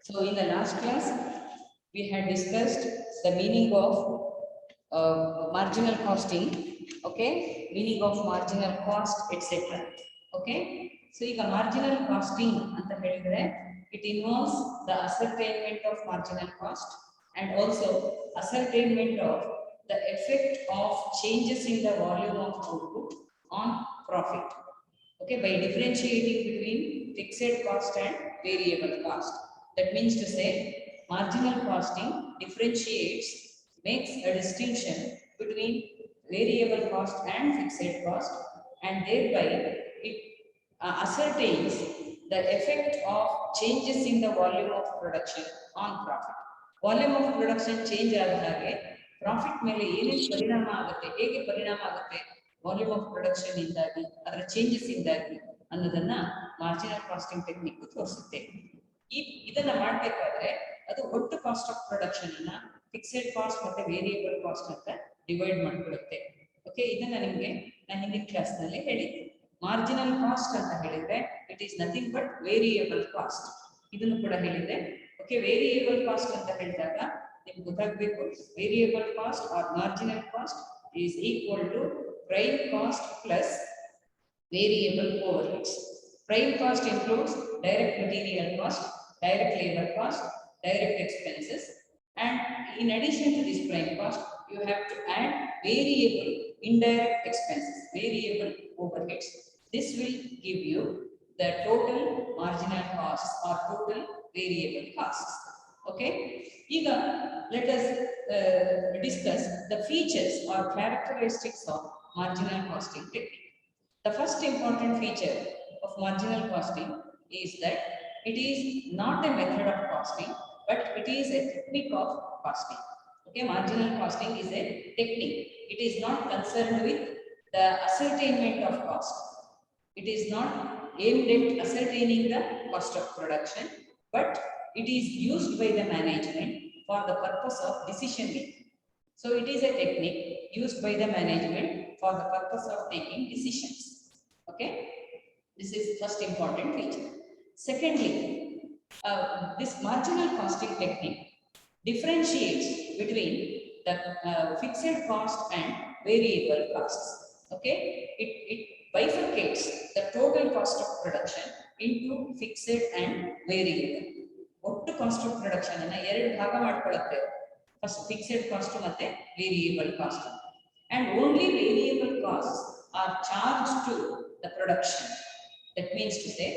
So in the last class, we had discussed the meaning of marginal costing, okay, meaning of marginal cost, etc. Okay, so ಈಗ marginal costing ಅಂತ ಹೇಳಿದ್ರೆ it involves the ascertainment of marginal cost and also ascertainment of the effect of changes in the volume of output on profit. Okay, by differentiating between fixed cost and variable cost. That means to say, marginal costing differentiates, makes a distinction between variable cost and fixed cost, and thereby it ascertains the effect of changes in the volume of production on profit. Volume of production change ಆದ ಹಾಗೆ profit ಮೇಲೆ ಏನೇನು ಪರಿಣಾಮ ಆಗುತ್ತೆ, ಹೇಗೆ ಪರಿಣಾಮ ಆಗುತ್ತೆ volume of production ಇಂದಾಗಿ, ಅದರ ಚೇಂಜಸ್ ಇಂದಾಗಿ ಅನ್ನೋದನ್ನ ಮಾರ್ಜಿನಲ್ ಕಾಸ್ಟಿಂಗ್ ಟೆಕ್ನಿಕ್ ತೋರಿಸುತ್ತೆ. ಇದನ್ನ ಮಾಡಬೇಕಾದ್ರೆ ಅದು ಒಟ್ಟು ಕಾಸ್ಟ್ ಆಫ್ ಪ್ರೊಡಕ್ಷನ್ ಅನ್ನ ಫಿಕ್ಸೆಡ್ ಕಾಸ್ಟ್ ಮತ್ತೆ ವೇರಿಯಬಲ್ ಕಾಸ್ಟ್ ಅಂತ ಡಿವೈಡ್ ಮಾಡ್ಕೊಳ್ಳುತ್ತೆ. ಓಕೆ, ಇದನ್ನ ನಿಮಗೆ ನಾನು ಹಿಂದಿನ ಕ್ಲಾಸ್ ನಲ್ಲಿ ಹೇಳಿದ್ದೆ. ಮಾರ್ಜಿನಲ್ ಕಾಸ್ಟ್ ಅಂತ ಹೇಳಿದ್ರೆ it is nothing but variable cost. ಇದನ್ನು ಕೂಡ ಹೇಳಿದೆ. ಓಕೆ, ವೇರಿಯಬಲ್ ಕಾಸ್ಟ್ ಅಂತ ಹೇಳಿದಾಗ ನಿಮ್ಗೆ ಗೊತ್ತಾಗಬೇಕು, variable cost or marginal cost is equal to prime cost plus variable overheads. Prime cost includes direct material cost, direct labor cost, direct expenses, and in addition to this prime cost, you have to add variable indirect expenses, variable overheads. This will give you the total marginal costs or total variable costs. Okay, Ega, let us discuss the features or characteristics of marginal costing technique. The first important feature of marginal costing is that it is not a method of costing, but it is a technique of costing. Okay, marginal costing is a technique. It is not concerned with the ascertainment of cost. It is not aimed at ascertaining the cost of production, but it is used by the management for the purpose of decision making. So it is a technique used by the management for the purpose of taking decisions. Okay, this is first important feature. Secondly, this marginal costing technique differentiates between the fixed cost and variable costs. Okay, it bifurcates the total cost of production into fixed and variable. ಒಟ್ಟು cost of production ಅನ್ನ ಎರಡು ಭಾಗ ಮಾಡ್ಕೊಳ್ಳುತ್ತೆ. First fixed cost ಮತ್ತೆ variable cost. And only variable cost are charge to the production. That means to say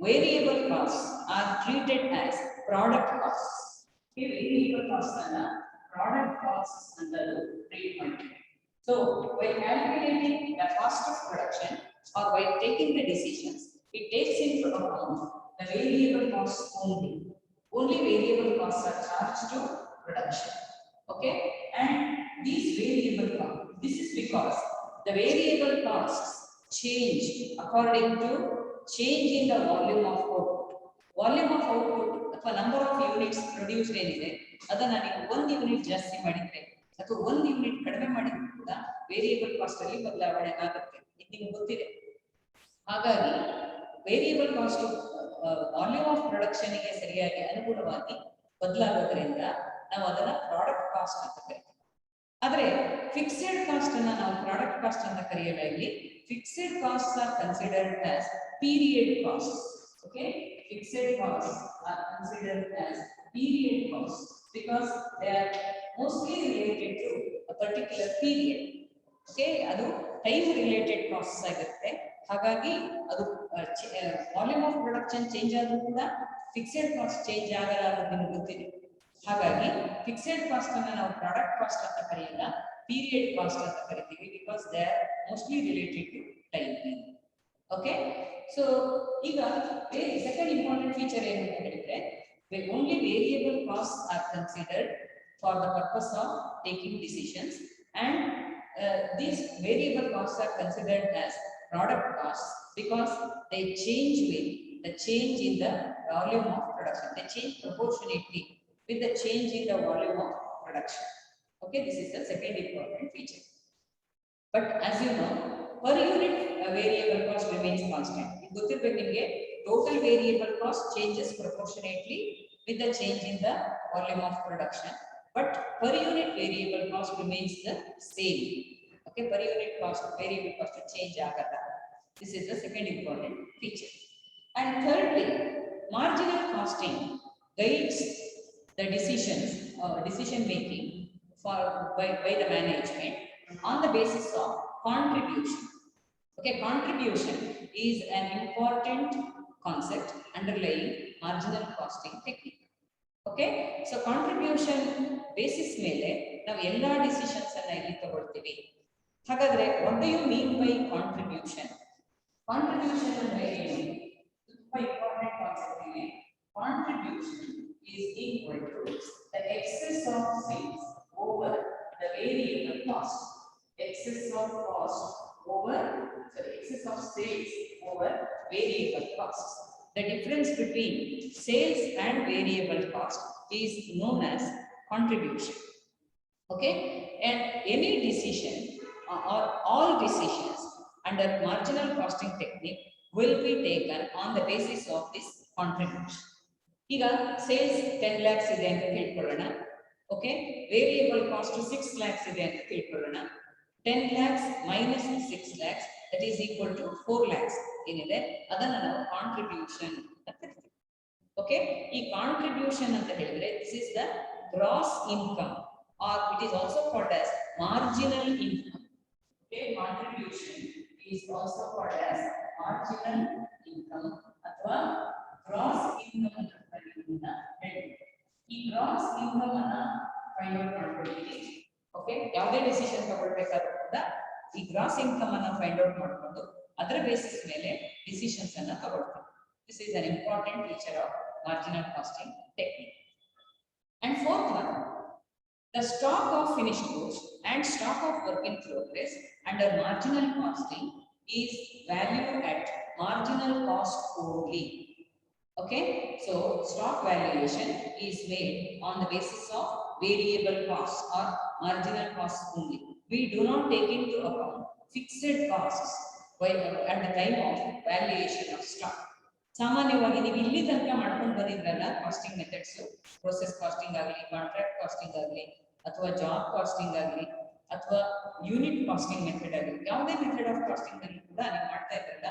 variable cost are treated as product cost. ಈ variable cost ಅನ್ನ product cost ಅಂತ treat ಮಾಡ್ತೀವಿ. So by calculating the cost of production or by taking the decisions, it takes into account the variable costs only. Only variable costs are charged to production. Okay, and these variable costs, this is because the variable costs change according to change in the volume of output. Volume of output ಅಥವಾ number of units produced ಏನಿದೆ ಅದನ್ನ ನೀವು 1 unit ಜಾಸ್ತಿ ಮಾಡಿದ್ರೆ ಅಥವಾ 1 unit ಕಡಿಮೆ ಮಾಡಿದ್ರು ಕೂಡ ವೇರಿಯಬಲ್ ಕಾಸ್ಟ್ ಅಲ್ಲಿ ಬದಲಾವಣೆ ಆಗುತ್ತೆ. ಇದು ನಿಮಗೆ ಗೊತ್ತಿದೆ. ಹಾಗಾಗಿ variable cost volume of production ಗೆ ಸರಿಯಾಗಿ ಅನುಗುಣವಾಗಿ ಬದಲಾಗೋದ್ರಿಂದ ನಾವು ಅದನ್ನ ಪ್ರಾಡಕ್ಟ್ ಕಾಸ್ಟ್ ಅಂತ ಕರಿತೀವಿ. ಆದರೆ ಫಿಕ್ಸೆಡ್ ಕಾಸ್ಟ್ ಅನ್ನ ನಾವು ಪ್ರಾಡಕ್ಟ್ ಕಾಸ್ಟ್ ಅಂತ ಕರೆಯಲ್ಲ. ಇಲ್ಲಿ fixed cost are considered as period cost. Okay, fixed cost are considered as period cost because they are mostly related to a particular period. Okay, ಅದು time related cost ಆಗಿರುತ್ತೆ. ಹಾಗಾಗಿ ಅದು volume of production change ಆದ್ರೂ ಕೂಡ fixed cost change ಆಗಲ್ಲ ಅನ್ನೋದು ನಿಮ್ಗೆ ಗೊತ್ತಿದೆ. ಹಾಗಾಗಿ ಫಿಕ್ಸೆಡ್ ಕಾಸ್ಟ್ ಅನ್ನ ನಾವು ಪ್ರಾಡಕ್ಟ್ ಕಾಸ್ಟ್ ಅಂತ ಕರೆಯಲ್ಲ, ಪೀರಿಯಡ್ ಕಾಸ್ಟ್ ಅಂತ ಕರಿತೀವಿ. Because they are mostly related to time. Okay, so ಈಗ ಸೆಕೆಂಡ್ ಇಂಪಾರ್ಟೆಂಟ್ ಫೀಚರ್ ಏನು ಅಂತ ಹೇಳಿದ್ರೆ, only variable cost are considered for the purpose of taking decisions and these variable costs are considered as product costs because they change with the change in the volume of production. They change proportionately with the change in the volume of production. Okay, this is the second important feature. But as you know, per unit variable cost remains constant. Total variable cost changes proportionately with the change in the volume of production, but per unit variable cost remains the same. Okay, per unit cost variable cost change agada. This is the second important feature. And thirdly, marginal costing guides the decision making by the management on the basis of contribution. Okay, contribution is an important concept underlying marginal costing technique. Okay, so contribution basis ಮೇಲೆ ನಾವು ಎಲ್ಲಾ decisions ಅನ್ನ ಇಲ್ಲಿ ತಗೊಳ್ತೀವಿ. ಹಾಗಾದ್ರೆ what do you mean by contribution? Contribution ಅಂದ್ರೆ ಏನು? ತುಂಬಾ ಇಂಪಾರ್ಟೆಂಟ್ ಕಾನ್ಸೆಪ್ಟ್ ಇದೆ. Contribution is equal to the excess of sales over the variable cost. Excess of cost over, sorry, excess of sales over variable costs. The difference between sales and variable cost is known as contribution. Okay, and any decision or all decisions under marginal costing technique will be taken on the basis of this contribution. ಈಗ sales 10 lakhs ಇದೆ ಅಂತ ತಿಳ್ಕೊಳ್ಳೋಣ. Okay, variable cost 6 lakhs ಇದೆ ಅಂತ ತಿಳ್ಕೊಳ್ಳೋಣ. 10 lakhs minus 6 lakhs, that is equal to 4 lakhs ಏನಿದೆ ಅದನ್ನ ನಾವು ಕಾಂಟ್ರಿಬ್ಯೂಷನ್ ಅಂತ ಕರಿತೀವಿ. ಓಕೆ, ಈ ಕಾಂಟ್ರಿಬ್ಯೂಷನ್ ಅಂತ ಹೇಳಿದ್ರೆ this is the gross income or it is also called as marginal income. Okay, contribution is also called as marginal income ಅಥವಾ gross income ಅಂತ ಹೇಳ್ತೀವಿ. ಈ ಗ್ರಾಸ್ ಇನ್ಕಮ್ ಅನ್ನ ಫೈಂಡ್ ಔಟ್ ಮಾಡ್ಕೊಳ್ತೀವಿ. ಓಕೆ, ಯಾವುದೇ ಡಿಸಿಷನ್ ತಗೊಳ್ಬೇಕಾದ್ರೂ ಕೂಡ ಈ ಗ್ರಾಸ್ ಇನ್ಕಮ್ ಅನ್ನ ಫೈಂಡ್ ಔಟ್ ಮಾಡಿಕೊಂಡು ಅದರ ಬೇಸಿಸ್ ಮೇಲೆ ಡಿಸಿಷನ್ಸ್ ಅನ್ನ ತಗೊಳ್ತೀವಿ. This is an important feature of marginal costing technique. And fourth one, the stock of finished goods and stock of work in progress under marginal costing is valued at marginal cost only. Okay, so stock valuation is made on the basis of variable costs or marginal costs only. We do not take into account fixed costs at the time of valuation of stock. ಸಾಮಾನ್ಯವಾಗಿ ನೀವು ಇಲ್ಲಿ ತನಕ ಮಾಡ್ಕೊಂಡು ಬಂದಿದ್ರಲ್ಲ casting methods, process casting ಆಗಲಿ, contract casting ಆಗಲಿ, ಅಥವಾ job casting ಆಗಲಿ, ಅಥವಾ ಯೂನಿಟ್ ಕಾಸ್ಟಿಂಗ್ ಮೆಥಡ್ ಆಗಲಿ, ಯಾವುದೇ ಮೆಥಡ್ ಆಫ್ ಕಾಸ್ಟಿಂಗ್ ಅಲ್ಲಿ ಕೂಡ ನೀವು ಮಾಡ್ತಾ ಇದ್ರಲ್ಲ,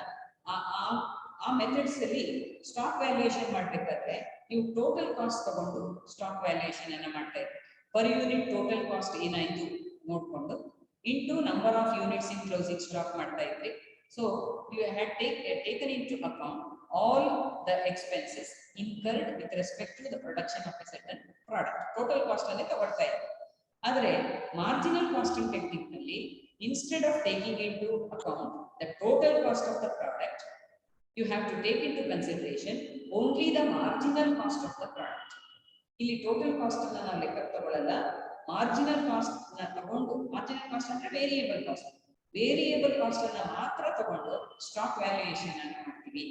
ಆ ಮೆಥಡ್ಸ್ ಅಲ್ಲಿ ಸ್ಟಾಕ್ ವ್ಯಾಲ್ಯೂಯೇಷನ್ ಮಾಡ್ಬೇಕಾದ್ರೆ ನೀವು ಟೋಟಲ್ ಕಾಸ್ಟ್ ತಗೊಂಡು ಸ್ಟಾಕ್ ವ್ಯಾಲ್ಯೂಯೇಷನ್ ಅನ್ನ ಮಾಡ್ತಾ ಇದ್ರಿ. ಪರ್ ಯೂನಿಟ್ ಟೋಟಲ್ ಕಾಸ್ಟ್ ಏನಾಯ್ತು ನೋಡ್ಕೊಂಡು into number of units in closing stock ಮಾಡ್ತಾ ಇದ್ರಿ. So you had taken into account all the expenses incurred with respect to the production of a certain product. Total cost ಅನ್ನು ತಗೊಳ್ತಾ ಇದ್ರಿ. ಆದರೆ marginal costing technique ನಲ್ಲಿ instead of taking into account the total cost of the product, you have to take into consideration only the marginal cost of the product. ಇಲ್ಲಿ total cost ಅನ್ನು ನಾವು ಲೆಕ್ಕಕ್ಕೆ ತಗೊಳ್ಳಲ್ಲ, ಮಾರ್ಜಿನಲ್ ಕಾಸ್ಟ್ ಅನ್ನು ತಗೊಂಡು, marginal cost ಅಂದ್ರೆ variable cost, variable cost ಅನ್ನು ಮಾತ್ರ ತಗೊಂಡು ಸ್ಟಾಕ್ ವ್ಯಾಲ್ಯೂಯೇಷನ್ ಅನ್ನು ಮಾಡ್ತೀವಿ.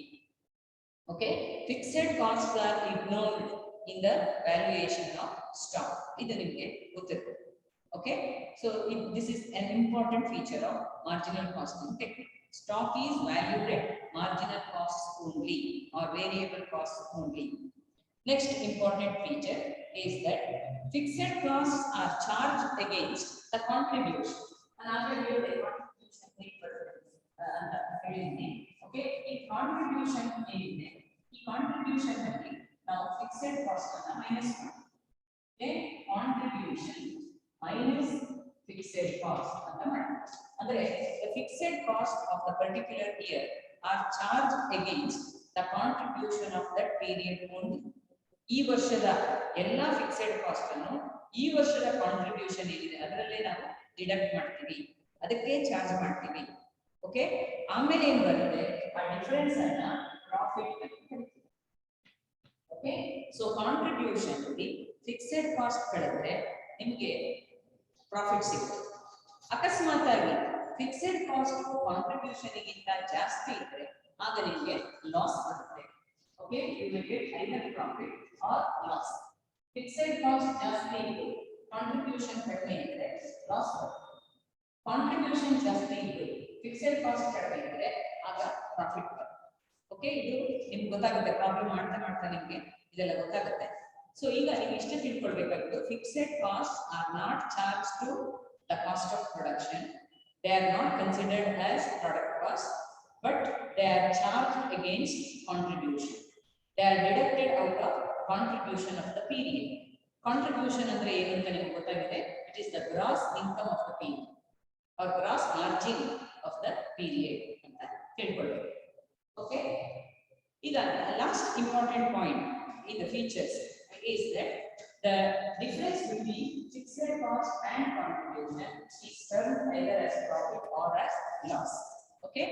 Okay, fixed cost are ignored in the valuation of stock. ಇದು ನಿಮಗೆ ಗೊತ್ತಿರಬೇಕು. Okay, so this is an important feature of marginal costing technique. Stock is valued at marginal costs only or variable costs only. Next important feature is that fixed costs are charged against the contribution. Okay, in contribution ಏನಿದೆ, ಈ contribution ನಲ್ಲಿ ನಾವು fixed cost ಅನ್ನು minus ಮಾಡ್ತೀವಿ. Okay, contribution minus fixed cost ಅಂತ ಮಾಡ್ತೀವಿ. ಅಂದ್ರೆ the fixed cost of the particular year are charged against the contribution of that period only. ಈ ವರ್ಷದ ಎಲ್ಲಾ ಫಿಕ್ಸೆಡ್ ಕಾಸ್ಟ್ ಅನ್ನು ಈ ವರ್ಷದ ಕಾಂಟ್ರಿಬ್ಯೂಷನ್ ಏನಿದೆ ಅದರಲ್ಲೇ ನಾವು ಡಿಡಕ್ಟ್ ಮಾಡ್ತೀವಿ, ಅದಕ್ಕೆ ಚಾರ್ಜ್ ಮಾಡ್ತೀವಿ. ಓಕೆ, ಆಮೇಲೆ ಏನು ಬರುತ್ತೆ, ಆ ಡಿಫರೆನ್ಸ್ ಅನ್ನ ಪ್ರಾಫಿಟ್ ಅಂತ ಕರಿತೀವಿ. ಓಕೆ, ಸೊ ಕಾಂಟ್ರಿಬ್ಯೂಷನ್ ಅಲ್ಲಿ ಫಿಕ್ಸೆಡ್ ಕಾಸ್ಟ್ ಕಳೆದ್ರೆ ನಿಮಗೆ ಪ್ರಾಫಿಟ್ ಸಿಗುತ್ತೆ. ಅಕಸ್ಮಾತ್ ಆಗಿ ಫಿಕ್ಸೆಡ್ ಕಾಸ್ಟ್ ಕಾಂಟ್ರಿಬ್ಯೂಷನ್ ಗಿಂತ ಜಾಸ್ತಿ ಇದ್ರೆ ಆಗ ನಿಮಗೆ ಲಾಸ್ ಬರುತ್ತೆ. Okay, you will get either profit or loss. Fixed cost ಜಾಸ್ತಿ ಇದ್ದು ಕಾಂಟ್ರಿಬ್ಯೂಷನ್ ಕಡಿಮೆ ಇದ್ರೆ ಲಾಸ್ ಬರುತ್ತೆ. ಕಾಂಟ್ರಿಬ್ಯೂಷನ್ ಜಾಸ್ತಿ ಇದ್ದು ಫಿಕ್ಸೆಡ್ ಕಾಸ್ಟ್ ಕಡಿಮೆ ಇದ್ರೆ ಆಗ ಪ್ರಾಫಿಟ್ ಬರುತ್ತೆ. ಓಕೆ, ಇದು ನಿಮ್ಗೆ ಗೊತ್ತಾಗುತ್ತೆ, ಪ್ರಾಬ್ಲಮ್ ಮಾಡ್ತಾ ಮಾಡ್ತಾ ನಿಮ್ಗೆ ಇದೆಲ್ಲ ಗೊತ್ತಾಗುತ್ತೆ. ಸೊ ಈಗ ನೀವು ಇಷ್ಟೇ ತಿಳ್ಕೊಳ್ಬೇಕಾಗಿತ್ತು, fixed cost are not charge to the cost of production. They are not considered as product cost, but they are charged against contribution. They are deducted out of contribution of the period. Contribution ಅಂದ್ರೆ ಏನು ಅಂತ ನಿಮಗೆ ಗೊತ್ತಾಗಿದೆ. It is the gross income of the period or gross margin of the period ಅಂತ ತಿಳ್ಕೊಳ್ಬೇಕು. Okay. ಈಗ last important point in the features is that the difference between fixed cost and contribution is termed either as profit or as loss. Okay,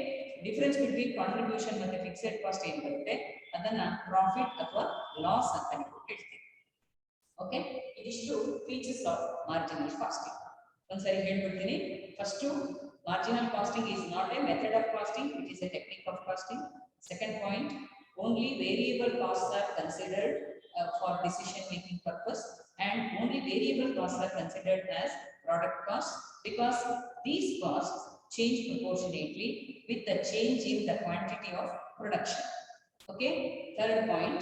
difference between contribution and fixed cost ಏನು ಬರುತ್ತೆ ಅದನ್ನ profit ಅಥವಾ loss ಅಂತ ನೀವು ಹೇಳ್ತೀವಿ. Okay, ಇದಿಷ್ಟು features of marginal costing. ಒಂದ್ಸರಿ ಹೇಳ್ಬಿಡ್ತೀನಿ. First, marginal costing is not a method of costing, it is a technique of costing. Second point, only variable costs are considered for decision making purpose, and only variable costs are considered as product costs because these costs change proportionately with the change in the quantity of production. Okay. Third point,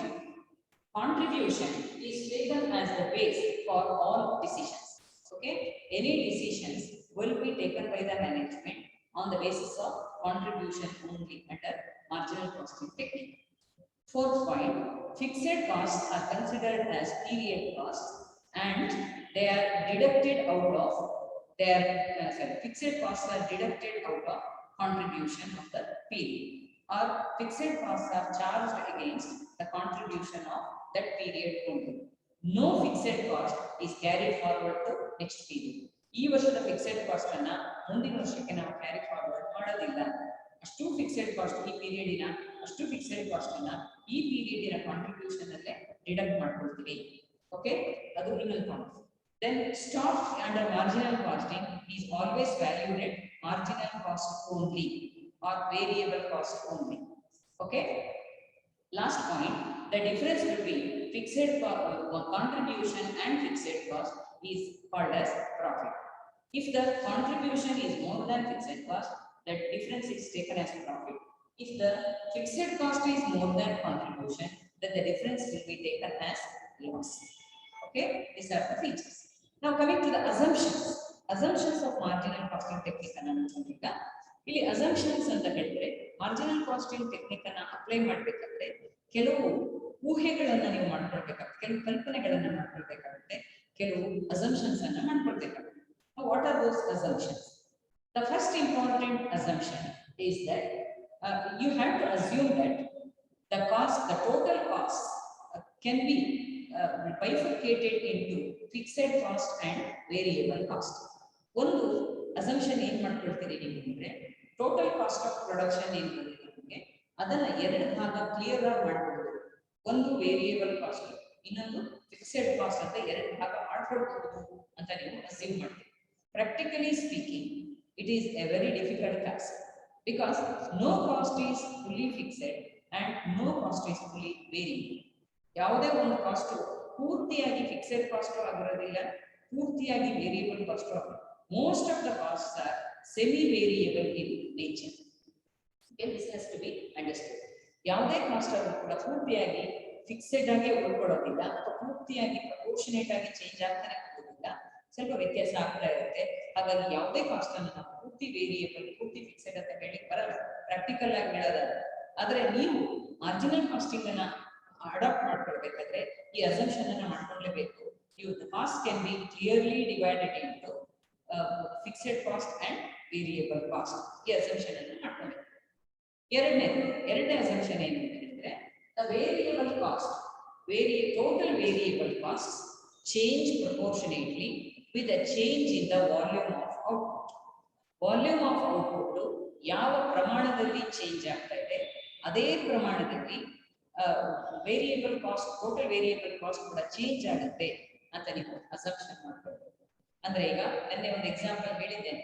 contribution is taken as the base for all decisions. Okay, any decisions will be taken by the management on the basis of contribution only under marginal costing technique. Fourth point, fixed costs are considered as period costs and they are deducted out of their fixed costs are deducted out of contribution of the period, or fixed costs are charged against the contribution of that period only. No fixed cost is carried forward to next period. ಈ ವರ್ಷದ fixed cost ಅನ್ನ ಮುಂದಿನ ವರ್ಷಕ್ಕೆ ನಾವು carry forward ಮಾಡೋದಿಲ್ಲ. ಅಷ್ಟು fixed cost ಈ ಪೀರಿಯಡಿನ ಅಷ್ಟು ಫಿಕ್ಸೆಡ್ ಕಾಸ್ಟ್ ಅನ್ನ ಈ ಪೀರಿಯಡಿನ ಕಾಂಟ್ರಿಬ್ಯೂಷನ್ ಅಲ್ಲೇ ಡಿಡಕ್ಟ್ ಮಾಡ್ಕೊಳ್ತೀವಿ. ಓಕೆ, ಅದು ಇನ್ನೊಂದು point. Then stock under marginal costing is always valued at marginal cost only or variable cost only. Okay. Last point, the difference between fixed contribution and fixed cost is called as profit. If the contribution is more than fixed cost, that difference is taken as profit. If the fixed cost is more than contribution, then the difference will be taken as loss. Okay, these are the features. Now coming to the assumptions of marginal costing technique ಅನ್ನು ನೋಡೋಣ. ಇಲ್ಲಿ assumptions ಅಂತ ಹೇಳಿದ್ರೆ marginal costing technique ಅನ್ನು apply ಮಾಡಬೇಕಾದ್ರೆ ಕೆಲವು ಊಹೆಗಳನ್ನು ನೀವು ಮಾಡ್ಕೊಳ್ಬೇಕಾಗುತ್ತೆ, ಕೆಲವು ಕಲ್ಪನೆಗಳನ್ನು ಮಾಡ್ಕೊಳ್ಬೇಕಾಗುತ್ತೆ, ಕೆಲವು assumptions ಅನ್ನು ಮಾಡ್ಕೊಳ್ಬೇಕಾಗುತ್ತೆ. What are those assumptions? The first important assumption is that you have to assume that the total cost can be bifurcated into fixed cost and variable cost. ಒಂದು assumption ಏನು ಮಾಡ್ಕೊಳ್ತೀರಿ ನೀವು ಅಂದ್ರೆ ಟೋಟಲ್ ಕಾಸ್ಟ್ ಆಫ್ ಪ್ರೊಡಕ್ಷನ್ ಏನು ಬರುತ್ತೆ ನಿಮಗೆ ಅದನ್ನ ಎರಡು ಭಾಗ ಕ್ಲಿಯರ್ ಆಗಿ ಮಾಡ್ಕೊಳ್ಬೋದು. ಒಂದು ವೇರಿಯೇಬಲ್ ಕಾಸ್ಟ್, ಇನ್ನೊಂದು ಫಿಕ್ಸೆಡ್ ಕಾಸ್ಟ್ ಅಂತ ಎರಡು ಭಾಗ ಮಾಡ್ಕೊಳ್ಬಹುದು ಅಂತ ನೀವು ಅಸ್ಯೂಮ್ ಮಾಡ್ತೀವಿ. Practically speaking, it is a very difficult task because no cost is fully fixed and no cost is fully variable. ಯಾವುದೇ ಒಂದು ಕಾಸ್ಟ್ ಪೂರ್ತಿಯಾಗಿ ಫಿಕ್ಸೆಡ್ ಕಾಸ್ಟ್ ಆಗಿರೋದಿಲ್ಲ, ಪೂರ್ತಿಯಾಗಿ ವೇರಿಯೇಬಲ್ ಕಾಸ್ಟ್ ಆಗಿರೋದಿಲ್ಲ. Most of the costs are semi-variable in nature. Okay, this has to be understood. ಯಾವುದೇ cost ಆದರೂ ಕೂಡ ಪೂರ್ತಿಯಾಗಿ ಫಿಕ್ಸೆಡ್ ಆಗಿ ಉಳ್ಕೊಳ್ಳೋದಿಲ್ಲ ಅಥವಾ ಪೂರ್ತಿಯಾಗಿ ಪ್ರಪೋರ್ಷನೇಟ್ ಆಗಿ ಚೇಂಜ್ ಆಗ್ತಾನೆ ಹೋಗೋದಿಲ್ಲ, ಸ್ವಲ್ಪ ವ್ಯತ್ಯಾಸ ಆಗ್ತಾ ಇರುತ್ತೆ. ಹಾಗಾಗಿ ಯಾವುದೇ ಕಾಸ್ಟ್ ಅನ್ನು ನಾವು ಪೂರ್ತಿ ವೇರಿಯೇಬಲ್ ಪೂರ್ತಿ ಫಿಕ್ಸೆಡ್ ಅಂತ ಹೇಳಿ ಬರಲ್ಲ, ಪ್ರಾಕ್ಟಿಕಲ್ ಆಗಿ ಹೇಳೋದಾದ್ರೆ. ಆದ್ರೆ ನೀವು ಮಾರ್ಜಿನಲ್ ಕಾಸ್ಟಿಂಗ್ ಅನ್ನ ಅಡಾಪ್ಟ್ ಮಾಡ್ಕೊಳ್ಬೇಕಾದ್ರೆ ಈ ಅಸಂಪ್ಷನ್ ಅನ್ನ ಮಾಡ್ಕೊಳ್ಳೇಬೇಕು. The cost can be clearly divided into fixed cost and variable cost. ಈ ಅಸಂಪ್ಷನ್ ಅನ್ನು ಮಾಡ್ಕೊಳ್ಬೇಕು. ಎರಡನೇ ಅಸಂಪ್ಷನ್ ಏನು ಅಂತ ಹೇಳಿದ್ರೆ the variable cost, total variable costs change proportionately with a change in the volume of output. Volume of output ಯಾವ ಪ್ರಮಾಣದಲ್ಲಿ change ಆಗ್ತಾ ಇದೆ ಅದೇ ಪ್ರಮಾಣದಲ್ಲಿ variable cost, total variable cost ಕೂಡ ಚೇಂಜ್ ಆಗುತ್ತೆ ಅಂತ ನೀವು ಅಸಂಪ್ಷನ್ ಮಾಡ್ಕೊಳ್ಬೇಕು. ಅಂದ್ರೆ ಈಗ ನೆನ್ನೆ ಒಂದು ಎಕ್ಸಾಂಪಲ್ ಹೇಳಿದ್ದೇನೆ,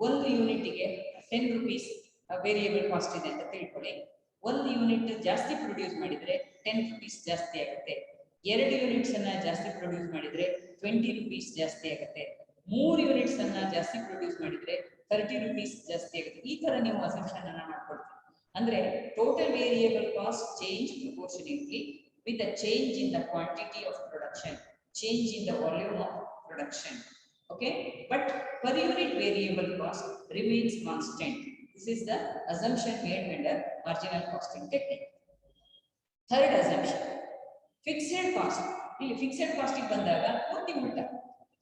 ಒಂದು ಯೂನಿಟ್ಗೆ 10 rupees ವೇರಿಯಬಲ್ ಕಾಸ್ಟ್ ಇದೆ ಅಂತ ತಿಳ್ಕೊಳ್ಳಿ. ಒಂದು ಯೂನಿಟ್ ಜಾಸ್ತಿ ಪ್ರೊಡ್ಯೂಸ್ ಮಾಡಿದ್ರೆ 10 rupees ಜಾಸ್ತಿ ಆಗುತ್ತೆ. 2 ಯೂನಿಟ್ಸ್ ಅನ್ನ ಜಾಸ್ತಿ ಪ್ರೊಡ್ಯೂಸ್ ಮಾಡಿದ್ರೆ 20 rupees ಜಾಸ್ತಿ ಆಗುತ್ತೆ. 3 ಯೂನಿಟ್ಸ್ ಅನ್ನ ಜಾಸ್ತಿ ಪ್ರೊಡ್ಯೂಸ್ ಮಾಡಿದ್ರೆ 30 rupees ಜಾಸ್ತಿ ಆಗುತ್ತೆ. ಈ ತರ ನೀವು ಅಸಂಪ್ಷನ್ ಅನ್ನ ಮಾಡ್ಕೊಳ್ತೀವಿ. ಅಂದ್ರೆ total variable cost change proportionately with the change in the quantity of production. production, change in the volume of production. Okay, but per unit variable cost remains constant. This is the assumption made under marginal costing technique. Third assumption, fixed cost. Fixed cost ಬಂದಾಗ ಪೂರ್ತಿ ಉಲ್ಟಾ.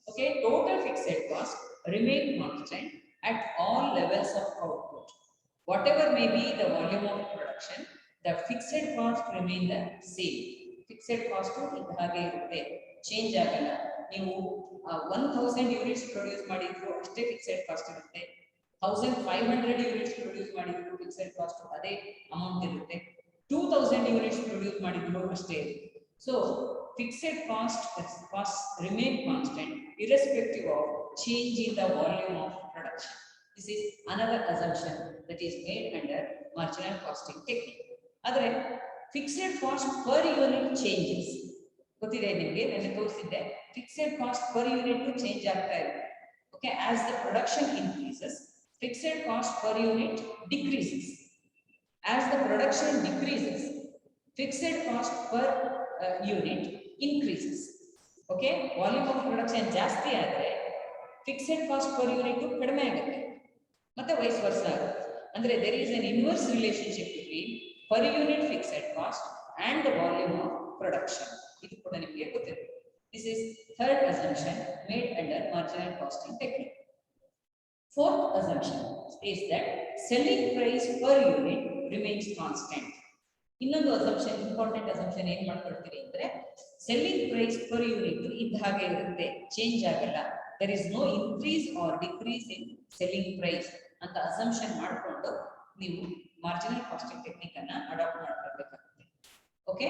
Okay, total fixed cost remain constant at all levels of output. Whatever may be the volume of production, the fixed cost remain the same. Fixed cost ಹಾಗೆ ಇರುತ್ತೆ, change ಆಗಲ್ಲ. ನೀವು 1000 units produce ಮಾಡಿದ್ರು ಅಷ್ಟೇ fixed cost ಇರುತ್ತೆ. 1500 units produce ಮಾಡಿದ್ರು fixed cost ಅದೇ amount ಇರುತ್ತೆ. 2000 ಯೂನಿಟ್ಸ್ ಪ್ರೊಡ್ಯೂಸ್ ಮಾಡಿದ್ರು ಅಷ್ಟೇ ಇರುತ್ತೆ. So fixed costs remain constant irrespective of change in the volume of production. This is another assumption that is made under marginal costing technique. Adre fixed cost per unit changes. ಗೊತ್ತಿದೆ ನಿಮಗೆ, ನಾನು ತೋರಿಸಿದ್ದೆ fixed cost per unit change ಆಗ್ತಾ ಇರುತ್ತೆ. Okay, as the production increases, fixed cost per unit decreases. As the production decreases, fixed cost per unit increases. Okay, volume of production ಜಾಸ್ತಿ ಆದರೆ fixed cost per unit ಕಡಿಮೆ ಆಗುತ್ತೆ, ಮತ್ತೆ wise Versa ಆಗುತ್ತೆ. ಅಂದ್ರೆ there is an inverse relationship between per unit fixed cost and the volume of production. ಇದು ಕೂಡ ನಿಮಗೆ ಗೊತ್ತಿದೆ. This is third assumption made under marginal costing technique. Fourth assumption is that selling price per unit remains constant. ಇನ್ನೊಂದು assumption, important assumption ಏನ್ ಮಾಡ್ಕೊಳ್ತೀರಿ ಅಂದ್ರೆ selling price per unit ಇದ್ದ ಹಾಗೆ ಇರುತ್ತೆ, ಚೇಂಜ್ ಆಗಲ್ಲ. There is no increase or decrease in selling price ಅಂತ assumption ಮಾಡಿಕೊಂಡು ನೀವು ಮಾರ್ಜಿನಲ್ ಕಾಸ್ಟಿಂಗ್ ಟೆಕ್ನಿಕ್ ಅನ್ನ ಅಡಾಪ್ಟ್ ಮಾಡ್ಕೊಳ್ಬೇಕಾಗುತ್ತೆ. Okay,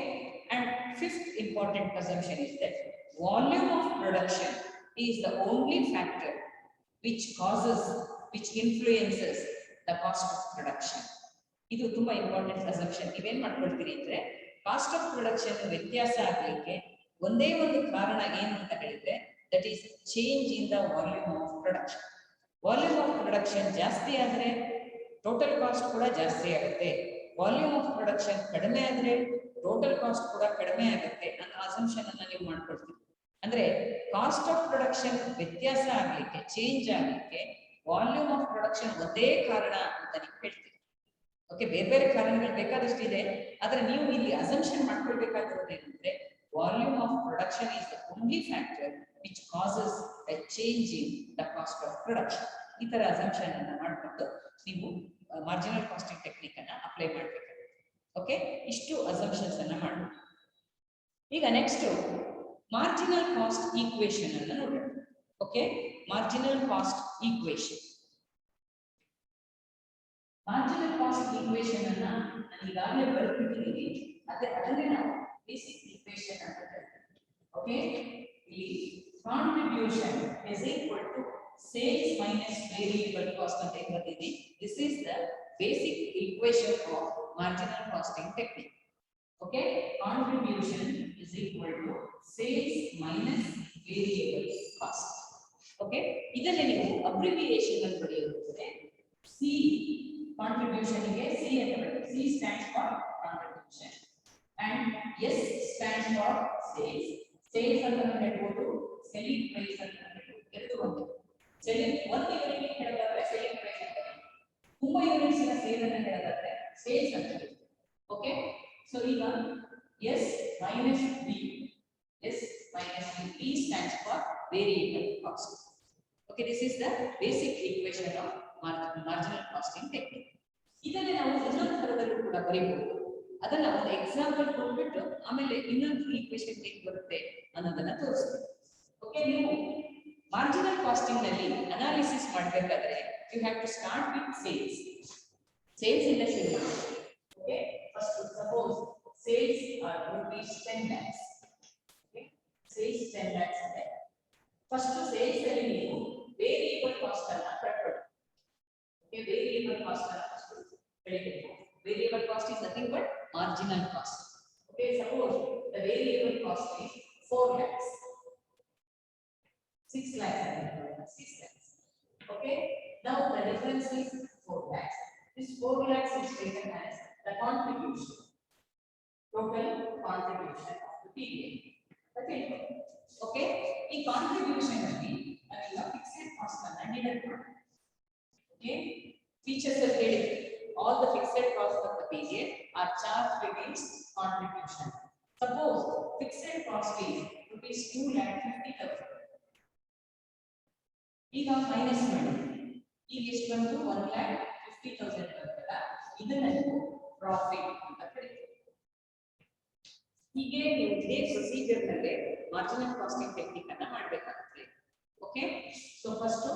and fifth important assumption is that volume of production is the only factor which influences the cost of production. ಇದು ತುಂಬಾ important assumption. ನೀವೇನ್ ಮಾಡ್ಕೊಳ್ತೀರಿ ಅಂದ್ರೆ cost of production ವ್ಯತ್ಯಾಸ ಆಗಲಿಕ್ಕೆ ಒಂದೇ ಒಂದು ಕಾರಣ ಏನು ಅಂತ ಹೇಳಿದ್ರೆ that is change in the volume of production. Volume of production ಜಾಸ್ತಿ ಆದ್ರೆ ಟೋಟಲ್ ಕಾಸ್ಟ್ ಕೂಡ ಜಾಸ್ತಿ ಆಗುತ್ತೆ. ವಾಲ್ಯೂಮ್ ಆಫ್ ಪ್ರೊಡಕ್ಷನ್ ಕಡಿಮೆ ಆದ್ರೆ ಟೋಟಲ್ ಕಾಸ್ಟ್ ಕೂಡ ಕಡಿಮೆ ಆಗುತ್ತೆ ಅನ್ನೋ ಅಸಂಪ್ಷನ್ ಅನ್ನ ನೀವು ಮಾಡ್ಕೊಳ್ತೀರಿ. ಅಂದ್ರೆ ಕಾಸ್ಟ್ ಆಫ್ ಪ್ರೊಡಕ್ಷನ್ ವ್ಯತ್ಯಾಸ ಆಗ್ಲಿಕ್ಕೆ, ಚೇಂಜ್ ಆಗ್ಲಿಕ್ಕೆ ವಾಲ್ಯೂಮ್ ಆಫ್ ಪ್ರೊಡಕ್ಷನ್ ಒಂದೇ ಕಾರಣ ಅಂತ ನೀವು ಹೇಳ್ತೀರಿ. ಓಕೆ, ಬೇರೆ ಬೇರೆ ಕಾರಣಗಳು ಬೇಕಾದಷ್ಟು ಇದೆ, ಆದ್ರೆ ನೀವು ಇಲ್ಲಿ ಅಸಂಪ್ಷನ್ ಮಾಡ್ಕೊಳ್ಬೇಕಾಗಿರೋದು ಏನಂದ್ರೆ volume of production is the only factor which causes a change in the cost of production. ಈ ತರ ಅಸಂಪ್ಷನ್ ಅನ್ನ ಮಾಡಿಕೊಂಡು ನೀವು ಮಾರ್ಜಿನಲ್ ಕಾಸ್ಟಿಂಗ್ ಟೆಕ್ನಿಕ್ ಅನ್ನ ಅಪ್ಲೈ ಮಾಡಬೇಕಾಗುತ್ತೆ. ಓಕೆ, ಇಷ್ಟು ಅಸಂಪ್ಷನ್ಸ್ ಅನ್ನ ಮಾಡಬೇಕು. ಈಗ ನೆಕ್ಸ್ಟ್ ಮಾರ್ಜಿನಲ್ ಕಾಸ್ಟ್ ಈಕ್ವೇಶನ್ ಅನ್ನ ನೋಡೋಣ. Okay, marginal cost equation. Marginal cost equation ಅನ್ನ ನಾನು ಈಗಾಗಲೇ ಬರೆದಿದ್ದೀನಿ, ಅದನ್ನೇ ನಾವು ಬೇಸಿಕ್ ಈಕ್ವೇಶನ್ ಅಂತ ಹೇಳ್ತೀವಿ. ಓಕೆ, ಇಲ್ಲಿ contribution is equal to sales minus variable cost ಅಂತ ಬರೆದಿದ್ದೀನಿ. This is the basic equation of marginal costing technique. Okay, contribution is equal to sales minus variable cost. Okay, ಇದನ್ನ ನೀವು ಅಬ್ರಿವಿಯೇಷನ್ ಅಲ್ಲಿ ಬರೆಯೋದಾದ್ರೆ C contribution ಗೆ C ಅಂತ ಬರುತ್ತೆ. C stands for contribution and S stands for sales. Sales ಅಂತ ಹೇಳ್ಬೋದು, selling price ಅಂತ ಹೇಳ್ಬೋದು, ಎರಡು ಒಂದೇ. selling ಒಂದು ಯೂನಿಟ್ ಹೇಳೋದಾದ್ರೆ selling price ಅಂತ ಹೇಳ್ಬೋದು, ತುಂಬಾ ಯೂನಿಟ್ಸ್ ನ ಸೇಲ್ ಅನ್ನು ಹೇಳೋದಾದ್ರೆ ಸೇಲ್ಸ್ ಅಂತ ಹೇಳ್ಬೋದು. ಓಕೆ, ಸೊ ಈಗ S minus B, S minus B, B stands for variable cost. Okay, this is the basic equation of marginal costing technique. ಇದನ್ನೇ ನಾವು ಇನ್ನೊಂದು ತರದಲ್ಲೂ ಕೂಡ ಬರೀಬಹುದು. ಅದನ್ನ ಒಂದು ಎಕ್ಸಾಂಪಲ್ ಕೊಟ್ಬಿಟ್ಟು ಆಮೇಲೆ ಇನ್ನೊಂದು ಈಕ್ವೇಶನ್ ಹೇಗೆ ಬರುತ್ತೆ ಅನ್ನೋದನ್ನ ತೋರಿಸ್ತೀವಿ. ಓಕೆ, ನೀವು ಮಾರ್ಜಿನಲ್ ಕಾಸ್ಟಿಂಗ್ ನಲ್ಲಿ ಅನಾಲಿಸಿಸ್ ಮಾಡಬೇಕಾದ್ರೆ you have to start with sales. Sales ಇಂದ ಶುರು ಮಾಡಿ. Okay, first suppose sales are rupees 10 lakhs. Okay, sales 10 lakhs ಇದೆ. ಫಸ್ಟ್ ಸೇಲ್ಸ್ ಅಲ್ಲಿ ನೀವು ವೇರಿಯಬಲ್ ಕಾಸ್ಟ್ ಅನ್ನ ಕಟ್ಕೊಳ್ಳಿ. ಓಕೆ, ವೇರಿಯಬಲ್ ಕಾಸ್ಟ್ ಅನ್ನ variable cost is nothing but marginal cost. Okay, suppose the variable cost is 4 lakhs, 6 lakhs, 6 lakhs. Okay, now the difference is 4 lakhs. This 4 lakhs is taken as the contribution, total contribution of the period. Okay, all the fixed costs of the period are charged against contribution. Suppose fixed cost is rupees 2,50,000. ಈಗ minus ಮಾಡಿ, ಈಗ ಎಷ್ಟು ಬಂತು 1,50,000 ಬರ್ತದ. ಇದನ್ನ profit ಅಂತ ಕರೀತೀವಿ. ಹೀಗೆ ನೀವು ಇದೇ ಪ್ರೊಸೀಜರ್ ನಲ್ಲಿ ಮಾರ್ಜಿನಲ್ ಕಾಸ್ಟಿಂಗ್ ಟೆಕ್ನಿಕ್ ಅನ್ನ ಮಾಡಬೇಕಾಗುತ್ತೆ. ಓಕೆ, ಸೊ ಫಸ್ಟ್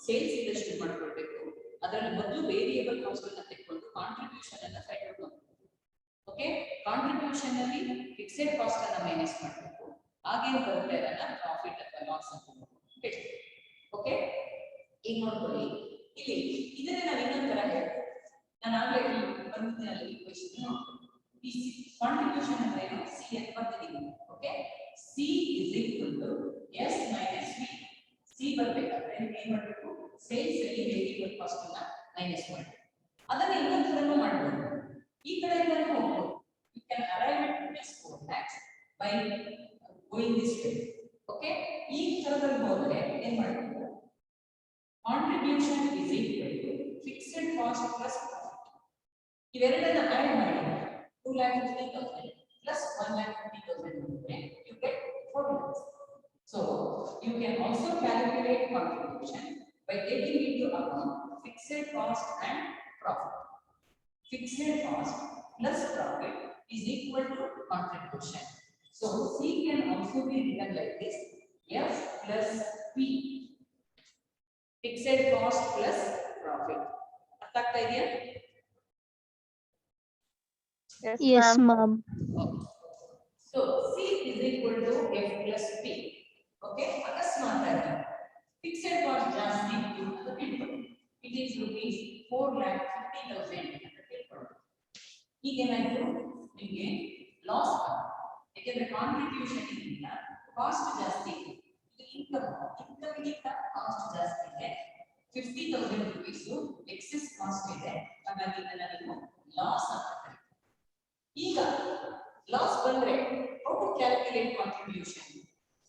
ಸೇಲ್ಸ್ ಇಂದ ಶುರು ಮಾಡ್ಕೊಳ್ಬೇಕು. ಅದರಲ್ಲಿ ಮೊದಲು ವೇರಿಯಬಲ್ ಕಾಸ್ಟ್ ಅನ್ನ ತೆಗೆದುಕೊಂಡು ಕಾಂಟ್ರಿಬ್ಯೂಷನ್ ಅನ್ನ ಸೈಡ್ ಮಾಡಬೇಕು. ಓಕೆ, ಕಾಂಟ್ರಿಬ್ಯೂಷನ್ ಅಲ್ಲಿ ಫಿಕ್ಸೆಡ್ ಕಾಸ್ಟ್ ಅನ್ನ ಮೈನಸ್ ಮಾಡಬೇಕು. ಹಾಗೇನು ಬರುತ್ತೆ ಅದನ್ನ ಪ್ರಾಫಿಟ್ ಅಥವಾ ಲಾಸ್ ಅಂತ ಹೇಳ್ತೀವಿ. ಓಕೆ, ಈಗ ನೋಡ್ಕೊಳ್ಳಿ, ಇಲ್ಲಿ ಇದನ್ನ ನಾವು ಇನ್ನೊಂದು ತರ ಹೇಳ್ತೀವಿ. ನಾನು ಆಗಲೇ ಬಂದಿನಲ್ಲಿ ಈಕ್ವೇಷನ್ ನೋಡ್ಕೊಳ್ಳಿ. ಈ ಕಾಂಟ್ರಿಬ್ಯೂಷನ್ ಅಂದ್ರೆ ಏನು? ಸಿ ಅಂತ ಬರ್ತಿದ್ದೀನಿ. Okay, C is equal to S minus V. C ಬರಬೇಕಾದ್ರೆ ಏನ್ ಮಾಡಬೇಕು? ಸೇಲ್ಸ್ ಅಲ್ಲಿ ವೇರಿಯಬಲ್ ಕಾಸ್ಟ್ ಅನ್ನ ಮೈನಸ್ ಮಾಡಬೇಕು. ಅದನ್ನ ಇನ್ನೊಂದು ತರನೂ ಮಾಡಬಹುದು. ಈ ಕಡೆಯಿಂದ ಹೋಗ್ಬೋದು. You can arrive at this 4 lakhs by going this way. Okay, ಈ ತರದಲ್ಲಿ ಹೋದ್ರೆ ಏನ್ ಮಾಡಬೇಕು? Contribution is equal to fixed cost plus profit. ಇವೆರಡನ್ನ ಆಡ್ ಮಾಡಿ 2,50,000 plus 1,50,000 you get 4 lakhs. So you can also calculate contribution by taking into account fixed cost and profit. Fixed cost plus profit is equal to contribution. So C can also be written like this: F plus P. Fixed cost plus profit. ಅರ್ಥ ಆಗ್ತಾ ಇದೆಯಾ? Yes, ma'am. Okay. So C is equal to F plus P. Okay, ಅಕಸ್ಮಾತ್ fixed cost ಜಾಸ್ತಿ ಇತ್ತು ಅಂತ ತಿಳ್ಕೊಳ್ಳಿ. It is rupees 4,50,000 ಅಂತ ತಿಳ್ಕೊಳ್ಳಿ. ಈಗ ಏನಾಯ್ತು? ನಿಮಗೆ ಲಾಸ್ ಯಾಕೆಂದ್ರೆ ಕಾಂಟ್ರಿಬ್ಯೂಷನ್ ಇಲ್ಲ, ಕಾಸ್ಟ್ ಜಾಸ್ತಿ ಇದೆ. ಇದು ಇನ್ಕಮ್ಗಿಂತ ಕಾಸ್ಟ್ ಜಾಸ್ತಿ ಇದೆ. 50,000 rupees ಎಕ್ಸೆಸ್ ಕಾಸ್ಟ್ ಇದೆ. ಹಾಗಾಗಿ ಇದನ್ನ ನೀವು ಲಾಸ್ ಅಂತ ಕರೀತೀವಿ. ಈಗ ಲಾಸ್ ಬಂದ್ರೆ ಹೌ ಟು ಕ್ಯಾಲ್ಕುಲೇಟ್ ಕಾಂಟ್ರಿಬ್ಯೂಷನ್?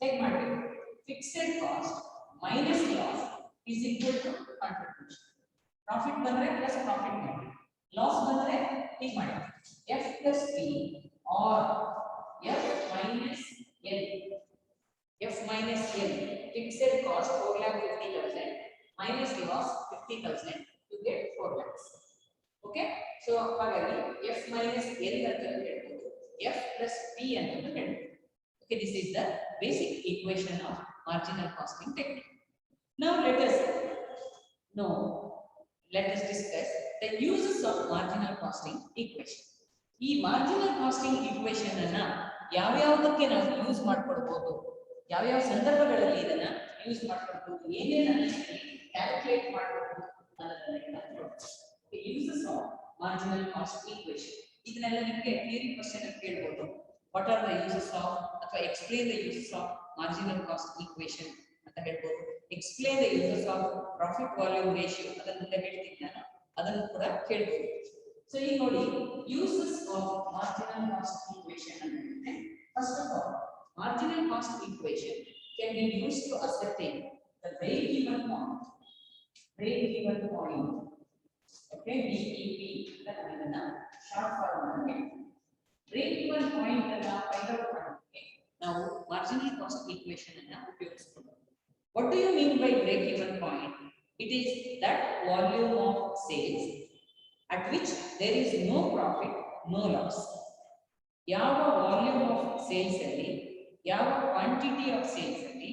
ಹೇಗೆ ಮಾಡಬೇಕು? Fixed cost minus loss is equal to contribution. Profit ಬಂದ್ರೆ ಪ್ಲಸ್ ಪ್ರಾಫಿಟ್ ಮಾಡಿ, ಲಾಸ್ ಬಂದ್ರೆ ಹೀಗೆ ಮಾಡಿ F plus P or F minus L. F minus L, fixed cost 4,50,000 minus loss 50,000 you get 4 lakhs. Okay, so ಹಾಗಾಗಿ F minus L ಅಂತ ಹೇಳ್ಬೋದು, F plus P ಅಂತ ಹೇಳ್ಬೋದು. Okay, this is the basic equation of marginal costing technique. Now let us discuss the uses of marginal costing equation. ಈ marginal costing equation ಅನ್ನ ಯಾವ್ಯಾವುದಕ್ಕೆ ನಾವು use ಮಾಡ್ಕೊಳ್ಬಹುದು, ಯಾವ್ಯಾವ ಸಂದರ್ಭಗಳಲ್ಲಿ ಇದನ್ನ ಯೂಸ್ ಮಾಡ್ಕೊಳ್ಬಹುದು, ಏನೇನು ಕ್ಯಾಲ್ಕುಲೇಟ್ ಮಾಡಬಹುದು ಅನ್ನೋದನ್ನ the uses of marginal cost equation. ಇದನ್ನೆಲ್ಲ ನಿಮಗೆ ಥಿಯರಿ ಕ್ವೆಶ್ಚನ್ ಅಂತ ಕೇಳಬಹುದು. What are the uses of ಅಥವಾ explain the uses of marginal cost equation ಅಂತ ಹೇಳ್ಬೋದು. Explain the uses of profit volume ratio ಅದನ್ನ ಮುಂದೆ ಹೇಳ್ತೀನಿ ನಾನು, ಅದನ್ನು ಕೂಡ ಕೇಳಬಹುದು. ಸೊ ಈಗ ನೋಡಿ, uses of marginal cost equation ಅಂದ್ರೆ, first of all, marginal cost equation can be used to ascertain the break-even point. Break-even point. Okay, BEP ಇದನ್ನ ಶಾರ್ಟ್ ಫಾರ್ಮ್ ಅಲ್ಲಿ break-even point ಅನ್ನ ಫೈಂಡ್ ಔಟ್ ಮಾಡೋಕೆ ನಾವು ಮಾರ್ಜಿನಲ್ ಕಾಸ್ಟ್ ಈಕ್ವೇಷನ್ ಅನ್ನ ಉಪಯೋಗಿಸಬಹುದು. What do you mean by break-even point? It is that volume of sales at which there is no profit, no loss. ಯಾವ volume of sales ಅಲ್ಲಿ, ಯಾವ quantity of sales ಅಲ್ಲಿ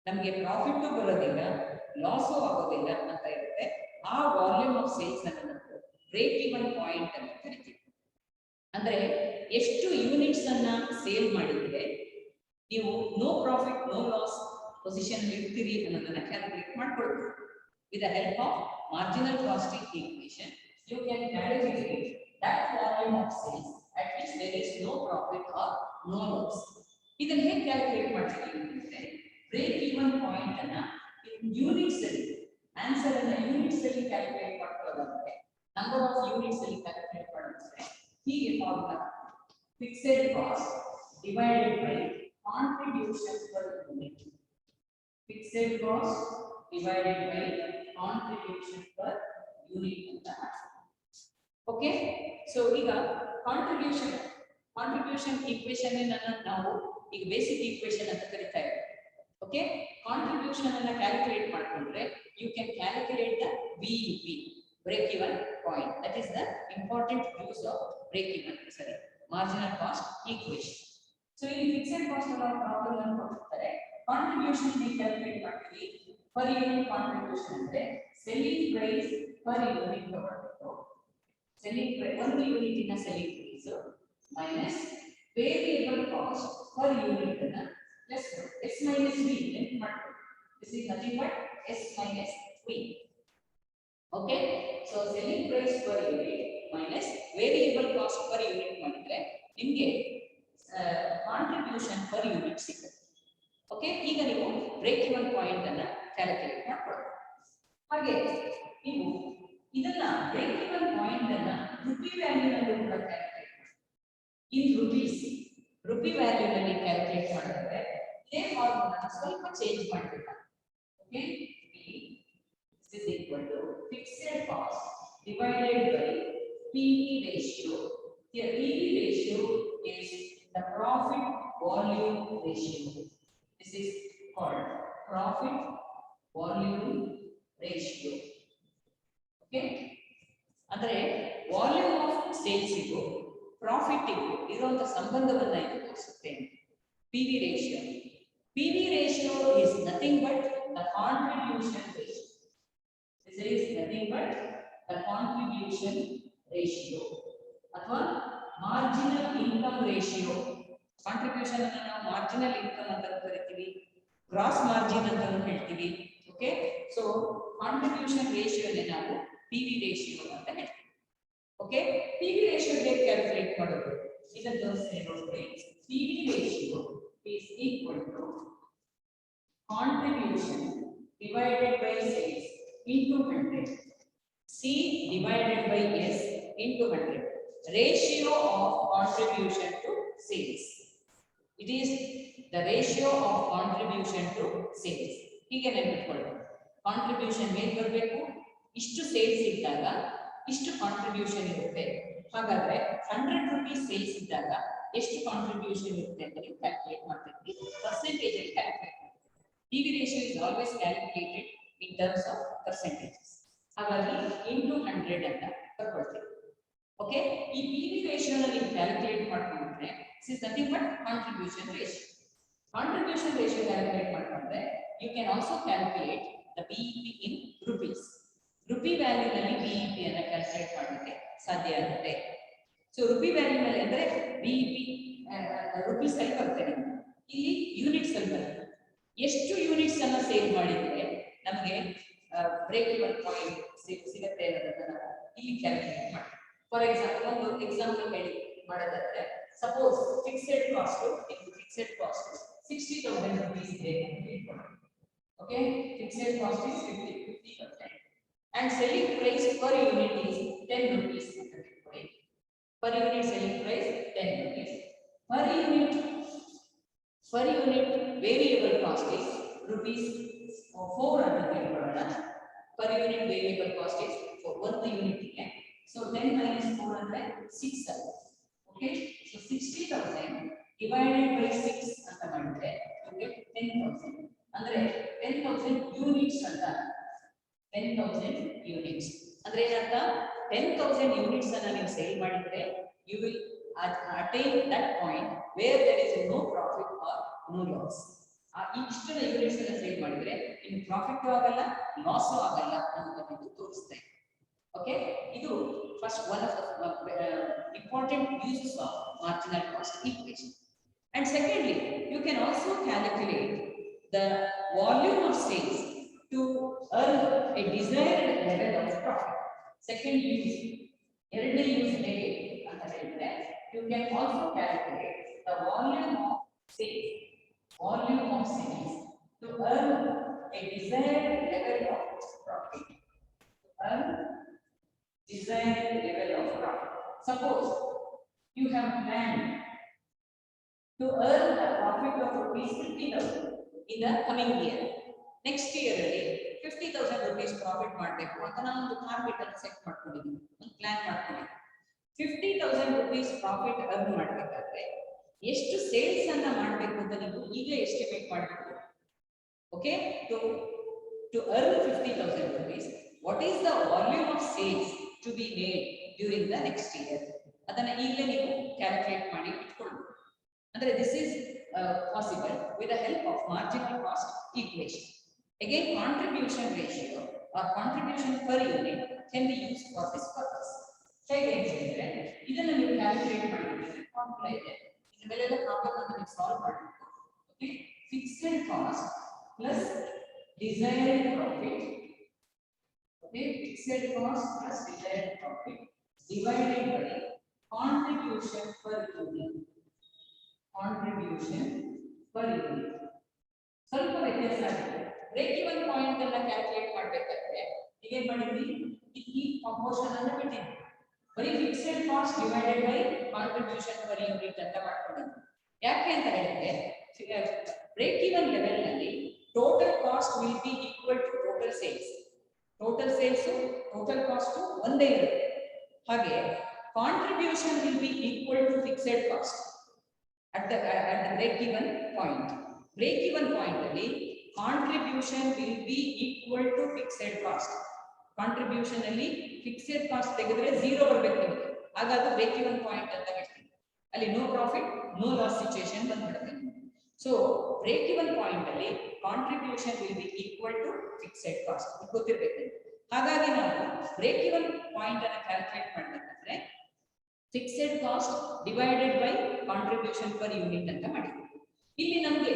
ನಮಗೆ profit ಬರೋದಿಲ್ಲ, loss ಆಗೋದಿಲ್ಲ ಅಂತ ಇರುತ್ತೆ, ಆ ವಾಲ್ಯೂಮ್ ಆಫ್ ಸೇಲ್ಸ್ ಅನ್ನು ನಾವು ಬ್ರೇಕ್-ಇವನ್ ಪಾಯಿಂಟ್ ಅಂತ ಕರಿತೀವಿ. ಅಂದ್ರೆ ಎಷ್ಟು ಯೂನಿಟ್ಸ್ ಅನ್ನ ಸೇಲ್ ಮಾಡಿದ್ರೆ ನೀವು no profit no loss position ಇರ್ತೀರಿ ಅನ್ನೋದನ್ನ ಕ್ಯಾಲ್ಕುಲೇಟ್ ಮಾಡ್ಕೊಳ್ತೀವಿ. With the help of marginal costing equation you can calculate that volume of sales at which there is no profit or no loss. ಇದನ್ನ ಹೇಗೆ calculate ಮಾಡ್ತೀವಿ ಅಂದ್ರೆ, break even point ಅನ್ನ units ಅಲ್ಲಿ, answer ಅನ್ನ ಯೂನಿಟ್ಸ್ ಅಲ್ಲಿ calculate ಮಾಡ್ಕೊಳ್ಳೋದಾದ್ರೆ, number of units ಅಲ್ಲಿ ಕ್ಯಾಲ್ಕುಲೇಟ್ ಮಾಡೋದಾದ್ರೆ ಹೀಗೆ formula: fixed cost divided by contribution per unit. Fixed cost divided by contribution per unit ಅಂತ. ಓಕೆ, ಸೊ ಈಗ ಕಾಂಟ್ರಿಬ್ಯೂಷನ್ ಈಕ್ವೇಶನ್ ನಾವು ಈಗ ಬೇಸಿಕ್ ಈಕ್ವೇಶನ್ ಅಂತ ಕರಿತಾ ಇದ್ದೀವಿ. ಓಕೆ, ಕಾಂಟ್ರಿಬ್ಯೂಷನ್ ಅನ್ನ ಕ್ಯಾಲ್ಕುಲೇಟ್ ಮಾಡ್ಕೊಂಡ್ರೆ you can calculate the BEP, break even point. That is the important use of break even marginal cost equation. So ಇಲ್ಲಿ ಫಿಕ್ಸೆಡ್ ಕಾಸ್ಟ್ ಅನ್ನೋ ಪ್ರಾಬ್ಲಮ್ ಅನ್ನು ಕೊಟ್ಟಿರ್ತಾರೆ. ಕಾಂಟ್ರಿಬ್ಯೂಷನ್ ಕ್ಯಾಲ್ಕುಲೇಟ್ ಮಾಡ್ತೀವಿ. ಪರ್ ಯೂನಿಟ್ ಕಾಂಟ್ರಿಬ್ಯೂಷನ್ ಅಂದ್ರೆ selling price per unit ತಗೊಳ್ಬೇಕು. Selling price ಒಂದು ಯೂನಿಟಿನ selling price minus variable cost per unit ಅನ್ನ ಪ್ಲಸ್ S minus V ಅಂತ ಮಾಡ್ತೀವಿ. This is nothing but S minus V. Okay, so selling price per unit minus variable cost per unit ಮಾಡಿದ್ರೆ ನಿಮಗೆ contribution per unit ಸಿಗುತ್ತೆ. Okay, ಈಗ ನೀವು break even point ಅನ್ನ calculate ಮಾಡ್ಕೊಳ್ಳಿ. ಹಾಗೆ ನೀವು ಇದನ್ನ ಬ್ರೇಕ್ ಇವನ್ ಪಾಯಿಂಟ್ ಅನ್ನ ರುಪಿ ವ್ಯಾಲ್ಯೂ ನಲ್ಲಿ ಕೂಡ ಕ್ಯಾಲ್ಕುಲೇಟ್ ಮಾಡಿ. ಇನ್ ರುಪಿ ವ್ಯಾಲ್ಯೂ ನಲ್ಲಿ ಕ್ಯಾಲ್ಕುಲೇಟ್ ಮಾಡಿದ್ರೆ ಇದೇ ಫಾರ್ಮುಲಾ ಸ್ವಲ್ಪ ಚೇಂಜ್ ಮಾಡಬೇಕು. Okay, this is equal to fixed cost divided by PV ratio. Here PV ratio is the profit volume ratio. This is called profit volume ratio. Okay, ಅಂದ್ರೆ volume of sales ಇಗೂ profit ಇಗೂ ಇರುವಂತ ಸಂಬಂಧವನ್ನ ಇದು ತೋರಿಸುತ್ತೆ. PV ratio. PV ratio is nothing but the contribution ratio. This is nothing but the contribution ratio ಅಥವಾ marginal income ratio. Contribution ಅನ್ನು ನಾವು marginal income ಅಂತ ಕರಿತೀವಿ, ಗ್ರಾಸ್ ಮಾರ್ಜಿನ್ ಅಂತ ಹೇಳ್ತೀವಿ. ಓಕೆ, ಸೊ ಕಾಂಟ್ರಿಬ್ಯೂಷನ್ ರೇಷಿಯೋನೇ ನಾವು PV ರೇಷಿಯೋ ಅಂತ ಹೇಳ್ತೀವಿ. ಓಕೆ, PV ರೇಷಿಯೋ ಹೇಗೆ ಕ್ಯಾಲ್ಕುಲೇಟ್ ಮಾಡೋದು ಇದನ್ನು ತೋರಿಸ್ತೀನಿ ನೋಡಿ. PV ratio is equal to contribution divided by sales into 100. C divided by S into 100. Ratio of contribution to sales. It is the ratio of contribution to sales. ಹೀಗೆ ನೆನಪಿಟ್ಕೊಳ್ಳಿ. Contribution ಹೇಗೆ ಬರಬೇಕು, ಇಷ್ಟು sales ಇದ್ದಾಗ ಇಷ್ಟು ಕಾಂಟ್ರಿಬ್ಯೂಷನ್ ಇರುತ್ತೆ. ಹಾಗಾದ್ರೆ 100 rupees sales ಇದ್ದಾಗ ಎಷ್ಟು ಕಾಂಟ್ರಿಬ್ಯೂಷನ್ ಇರುತ್ತೆ ಅಂತ ನೀವು ಕ್ಯಾಲ್ಕುಲೇಟ್ ಮಾಡ್ತೀವಿ. ಪರ್ಸೆಂಟೇಜ್ ಅಲ್ಲಿ ಕ್ಯಾಲ್ಕುಲೇಟ್ ಮಾಡ್ತೀವಿ. PV ratio is always calculated in terms of percentages. ಹಾಗಾಗಿ ಇಂಟು 100 ಅಂತ ಬರ್ಕೊಳ್ತೀವಿ. ಓಕೆ, ಈ PV ರೇಷಿಯೋನ ನೀವು ಕ್ಯಾಲ್ಕುಲೇಟ್ ಮಾಡ್ಕೊಂಡ್ರೆ this is nothing but contribution ratio. Contribution ratio calculate ಮಾಡ್ಕೊಂಡ್ರೆ you can also calculate the BEP in rupees. Rupee value ನಲ್ಲಿ BEP ಅನ್ನ calculate ಮಾಡಲಿಕ್ಕೆ ಸಾಧ್ಯ ಆಗುತ್ತೆ. ಸೊ ರುಪಿ ವ್ಯಾಲ್ಯೂ ನಲ್ಲಿ ಅಂದ್ರೆ BEP ರುಪೀಸ್ ಅಲ್ಲಿ ಬರುತ್ತೆ, ಇಲ್ಲಿ ಯೂನಿಟ್ಸ್ ಅಲ್ಲಿ ಬರುತ್ತೆ. ಎಷ್ಟು ಯೂನಿಟ್ಸ್ ಅನ್ನ ಸೇಲ್ ಮಾಡಿದ್ರೆ ನಮಗೆ ಬ್ರೇಕ್ ಇವನ್ ಪಾಯಿಂಟ್ ಸಿಗುತ್ತೆ ಅನ್ನೋದನ್ನ ನಾವು ಇಲ್ಲಿ ಕ್ಯಾಲ್ಕುಲೇಟ್ ಮಾಡಿ. ಫಾರ್ ಎಕ್ಸಾಂಪಲ್ ಒಂದು ಎಕ್ಸಾಂಪಲ್ ಹೇಳಿ ಮಾಡೋದಾದ್ರೆ, ಸಪೋಸ್ ಫಿಕ್ಸೆಡ್ ಕಾಸ್ಟ್ 60,000 rupees ಇದೆ ಅಂತ ಇಟ್ಕೊಳ್ಳಿ. Okay, fixed cost is 50,000 and selling price per unit is 10 rupees ಅಂತ ಇಟ್ಕೊಳ್ಳಿ. per unit selling price 10 rupees. per unit variable cost is rupees 4 ಅಂತ ಇಟ್ಕೊಳ್ಳೋಣ. per unit variable cost is for one unit ಗೆ. so 10 minus 4 ಅಂದ್ರೆ 6 ಆಗುತ್ತೆ. okay, so 60,000 divided by 6 ಅಂತ ಮಾಡಿದ್ರೆ you get 10,000. ಅಂದ್ರೆ 10,000 ಯೂನಿಟ್ಸ್ ಅಂತ. 10,000 ಯೂನಿಟ್ಸ್ ಅಂದ್ರೆ ಏನಂತ, 10,000 ಯೂನಿಟ್ಸ್ ಅನ್ನ ನೀವು ಸೇಲ್ ಮಾಡಿದ್ರೆ you will attain that point where there is no profit or no loss. ಇಷ್ಟು ಯೂನಿಟ್ಸ್ ಅನ್ನ ಸೇಲ್ ಮಾಡಿದ್ರೆ ನಿಮಗೆ ಪ್ರಾಫಿಟ್ ಆಗಲ್ಲ, ಲಾಸ್ ಆಗಲ್ಲ ಅನ್ನೋದನ್ನು ತೋರಿಸ್ತಾ ಇದೆ. ಓಕೆ, ಇದು first one of the important uses of marginal cost equation. And secondly you can also calculate the volume of sales to earn a desired level of profit. Second use, ಎರಡನೇ use ಹೇಗೆ ಅಂತ ಹೇಳಿದ್ರೆ you can also calculate the volume of sales to earn a desired level of profit. Suppose you have planned to earn a profit of rupees 50,000 in the coming year. Next year 50,000 rupees profit ಮಾಡಬೇಕು ಅಂತ ನಾನು ಒಂದು target ಅನ್ನು set ಮಾಡ್ಕೊಂಡಿದ್ದೀನಿ, ಒಂದು plan ಮಾಡ್ಕೊಂಡಿದ್ದೀನಿ. 50,000 rupees profit earn ಮಾಡಬೇಕಾದ್ರೆ ಎಷ್ಟು ಸೇಲ್ಸ್ ಅನ್ನ ಮಾಡಬೇಕು ಅಂತ ನೀವು ಈಗ ಎಸ್ಟಿಮೇಟ್ ಮಾಡಬೇಕು. Okay, to earn 50,000 rupees, what is the volume of sales to be made during the next year? ಅದನ್ನ ಈಗಲೇ ನೀವು ಕ್ಯಾಲ್ಕುಲೇಟ್ ಮಾಡಿ ಇಟ್ಕೊಳ್ಳಿ. ಅಂದ್ರೆ this is possible with the help of marginal cost equation. Again, contribution ratio or contribution per unit can be used for this purpose. ಹೇಗೆ ಅಂತಂದ್ರೆ ಇದನ್ನ ನೀವು ಕ್ಯಾಲ್ಕುಲೇಟ್ ಮಾಡಿದ್ರೆ ಫಾರ್ಮುಲಾ ಇದೆ. ಇದರ ಮೇಲೆಲ್ಲ ಪ್ರಾಬ್ಲಮ್ ಅನ್ನು ನೀವು ಸಾಲ್ವ್ ಮಾಡಬೇಕು. Okay, fixed cost plus desired profit, okay, fixed cost plus desired profit divided by contribution per unit. Contribution per unit. ಸ್ವಲ್ಪ ವ್ಯತ್ಯಾಸ ಆಗಿದೆ. ಬ್ರೇಕ್ ಇವನ್ ಪಾಯಿಂಟ್ ಅನ್ನ ಕ್ಯಾಲ್ಕುಲೇಟ್ ಮಾಡಬೇಕಾದ್ರೆ ಈಗ ಮಾಡಿದ್ವಿ, ಈ ಕಾಂಪೋಷನ್ ಅನ್ನು ಬಿಟ್ಟಿದ್ವಿ. ಬರೀ fixed cost divided by contribution per unit ಅಂತ ಮಾಡ್ಕೊಂಡಿದ್ವಿ. ಯಾಕೆ ಅಂತ ಹೇಳಿದ್ರೆ ಬ್ರೇಕ್ ಇವನ್ ಲೆವೆಲ್ ನಲ್ಲಿ total cost will be equal to total sales. Total sales total cost ಒಂದೇ ಇರುತ್ತೆ. ಹಾಗೆ contribution will be equal to fixed cost at the break even point. Break even point ಅಲ್ಲಿ contribution will be equal to fixed cost. Contribution ಅಲ್ಲಿ fixed cost ತೆಗೆದ್ರೆ 0 ಬರಬೇಕು ನಿಮಗೆ. ಆಗ ಅದು break even point ಅಂತ ಹೇಳ್ತೀವಿ. ಅಲ್ಲಿ no profit no loss situation ಬಂದ್ಬಿಡುತ್ತೆ. So break even point ಅಲ್ಲಿ contribution will be equal to fixed cost. ಗೊತ್ತಿರಬೇಕು. ಹಾಗಾಗಿ ನಾವು break even point ಅನ್ನು ಕ್ಯಾಲ್ಕುಲೇಟ್ ಮಾಡಬೇಕಾದ್ರೆ fixed cost divided by contribution per unit ಅಂತ ಮಾಡಿದ್ವಿ. ಇಲ್ಲಿ ನಮಗೆ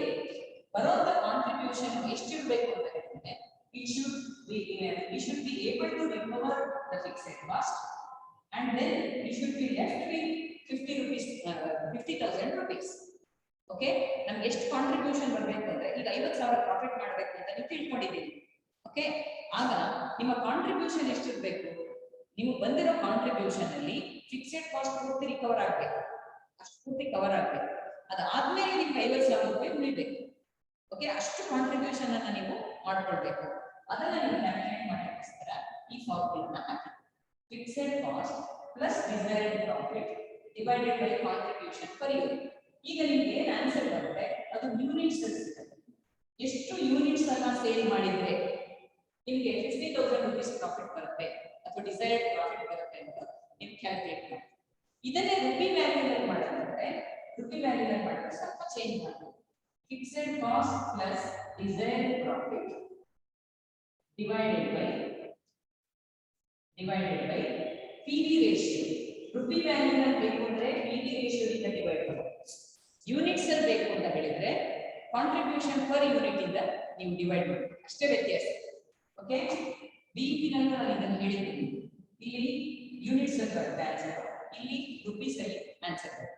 ಬರೋಂತ ಕಾಂಟ್ರಿಬ್ಯೂಷನ್ ಎಷ್ಟು ಇರಬೇಕು ಅಂತ ಹೇಳಿದ್ರೆ we should be able to recover the fixed cost and then we should be left with 50,000 rupees. Okay, ನಮ್ಗೆ ಎಷ್ಟು ಕಾಂಟ್ರಿಬ್ಯೂಷನ್ ಬರಬೇಕು ಅಂದ್ರೆ ಈಗ 50,000 ಪ್ರಾಫಿಟ್ ಮಾಡಬೇಕು ಅಂತ ನೀವು ತಿಳ್ಕೊಂಡಿದ್ದೀರಿ. ಓಕೆ, ಆಗ ನಿಮ್ಮ ಕಾಂಟ್ರಿಬ್ಯೂಷನ್ ಎಷ್ಟಿರಬೇಕು? ನೀವು ಬಂದಿರೋ ಕಾಂಟ್ರಿಬ್ಯೂಷನ್ ಅಲ್ಲಿ ಫಿಕ್ಸೆಡ್ ಕಾಸ್ಟ್ ಪೂರ್ತಿ ರಿಕವರ್ ಆಗಬೇಕು, ಅಷ್ಟು ಪೂರ್ತಿ ಕವರ್ ಆಗಬೇಕು. ಅದಾದ್ಮೇಲೆ ನಿಮ್ಗೆ 50,000 ರೂಪಾಯಿ ಉಳಿಬೇಕು. ಓಕೆ, ಅಷ್ಟು ಕಾಂಟ್ರಿಬ್ಯೂಷನ್ ಅನ್ನ ನೀವು ಮಾಡ್ಕೊಳ್ಬೇಕು. ಅದನ್ನ ನೀವು ಕ್ಯಾಲ್ಕುಲೇಟ್ ಮಾಡಲಿಕ್ಕೋಸ್ಕರ ಈ ಫಾರ್ಮುಲಾನ ಹಾಕಿ fixed cost plus desired profit divided by contribution per unit. ಈಗ ನಿಮಗೆ ಏನು ಆನ್ಸರ್ ಬರುತ್ತೆ ಅದು ಯೂನಿಟ್ಸ್ ಅಲ್ಲಿ ಸಿಗುತ್ತೆ. ಎಷ್ಟು ಯೂನಿಟ್ಸ್ ಅನ್ನ ಸೇಲ್ ಮಾಡಿದ್ರೆ ನಿಮಗೆ 50,000 rupees ಪ್ರಾಫಿಟ್ ಬರುತ್ತೆ ಅಥವಾ ಡಿಸೈರ್ಡ್ ಪ್ರಾಫಿಟ್ ಬರುತ್ತೆ ಅಂತ ನೀವು ಕ್ಯಾಲ್ಕುಲೇಟ್ ಮಾಡಿ. ಇದನ್ನೇ ರುಪಿ ವ್ಯಾಲ್ಯೂನಲ್ಲಿ ಮಾಡೋದಾದ್ರೆ ರುಪಿ ವ್ಯಾಲ್ಯೂನಲ್ಲಿ ಮಾಡಿದ್ರೆ ಸ್ವಲ್ಪ ಚೇಂಜ್ ಮಾಡಬೇಕು. Fixed cost plus desired profit divided by PV ratio. Rupee ವ್ಯಾಲ್ಯೂನಲ್ಲಿ ಬೇಕು ಅಂದ್ರೆ PV ratio ಇಂದ ಡಿವೈಡ್ ಮಾಡಿ. ಯೂನಿಟ್ಸ್ ಅಲ್ಲಿ ಬೇಕು ಅಂತ ಹೇಳಿದ್ರೆ ಕಾಂಟ್ರಿಬ್ಯೂಷನ್ ಪರ್ ಯೂನಿಟ್ ಇಂದ ನೀವು ಡಿವೈಡ್ ಮಾಡಿ, ಅಷ್ಟೇ ವ್ಯತ್ಯಾಸ. ಓಕೆ, ಬಿಪಿ ನಲ್ಲಿ ನಾನು ಇದನ್ನು ಹೇಳಿದ್ದೀನಿ. ಇಲ್ಲಿ ಯೂನಿಟ್ಸ್ ಅಲ್ಲಿ ಬರುತ್ತೆ ಆನ್ಸರ್, ಇಲ್ಲಿ ರುಪೀಸ್ ಅಲ್ಲಿ ಆನ್ಸರ್ ಬರುತ್ತೆ.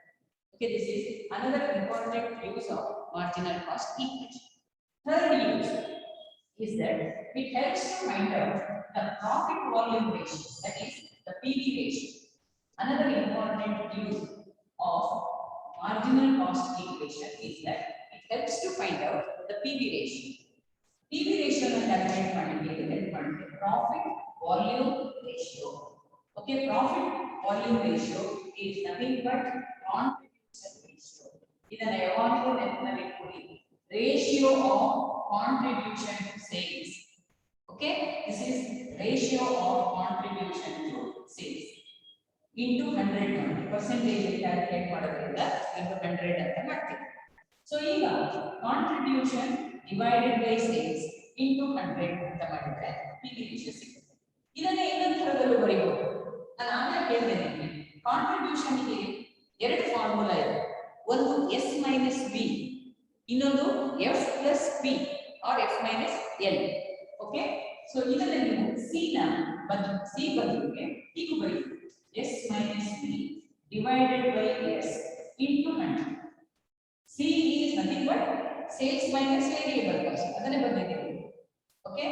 Okay, this is another important use of marginal cost equation. Third use is that it helps to find out the profit volume ratio, that is the PV ratio. Another important use of marginal cost equation is that it helps to find out the PV ratio. PV ratio na calculate ಮಾಡಲಿಕ್ಕೆ help ಮಾಡುತ್ತೆ profit volume ratio. Okay, profit volume ratio is nothing but contribution ratio. ಇದನ್ನ ಯಾವಾಗಲೂ ನೆನಪಿನಲ್ಲಿ ಇಟ್ಕೊಳ್ಳಿ. Ratio of contribution to sales. Okay, this is ratio of contribution to sales into 100 percentage calculate ಮಾಡೋದ್ರಿಂದ into 100 ಅಂತ ಮಾಡ್ತೀವಿ. So ಈಗ contribution divided by sales into 100 ಅಂತ ಮಾಡಿದ್ರೆ PV ratio ಸಿಗುತ್ತೆ. ಇದನ್ನ ಇನ್ನೊಂದು ಥರದಲ್ಲೂ ಬರೆಯಬಹುದು. ನಾನು ಆಮೇಲೆ ಹೇಳಿದೆ ನಿಮಗೆ ಕಾಂಟ್ರಿಬ್ಯೂಷನ್ ಗೆ ಎರಡು ಫಾರ್ಮುಲಾ ಇದೆ. ಒಂದು S minus V, ಇನ್ನೊಂದು F plus P or F minus L. Okay, so ಇದನ್ನ ನೀವು C ನ ಬದಲಿಗೆ ಹೀಗೆ ಬರೆಯಿರಿ. S minus P divided by S into 100. C is nothing but sales minus variable cost. ಅದನ್ನೇ ಬದಲಿದ್ದೀವಿ. ಓಕೆ,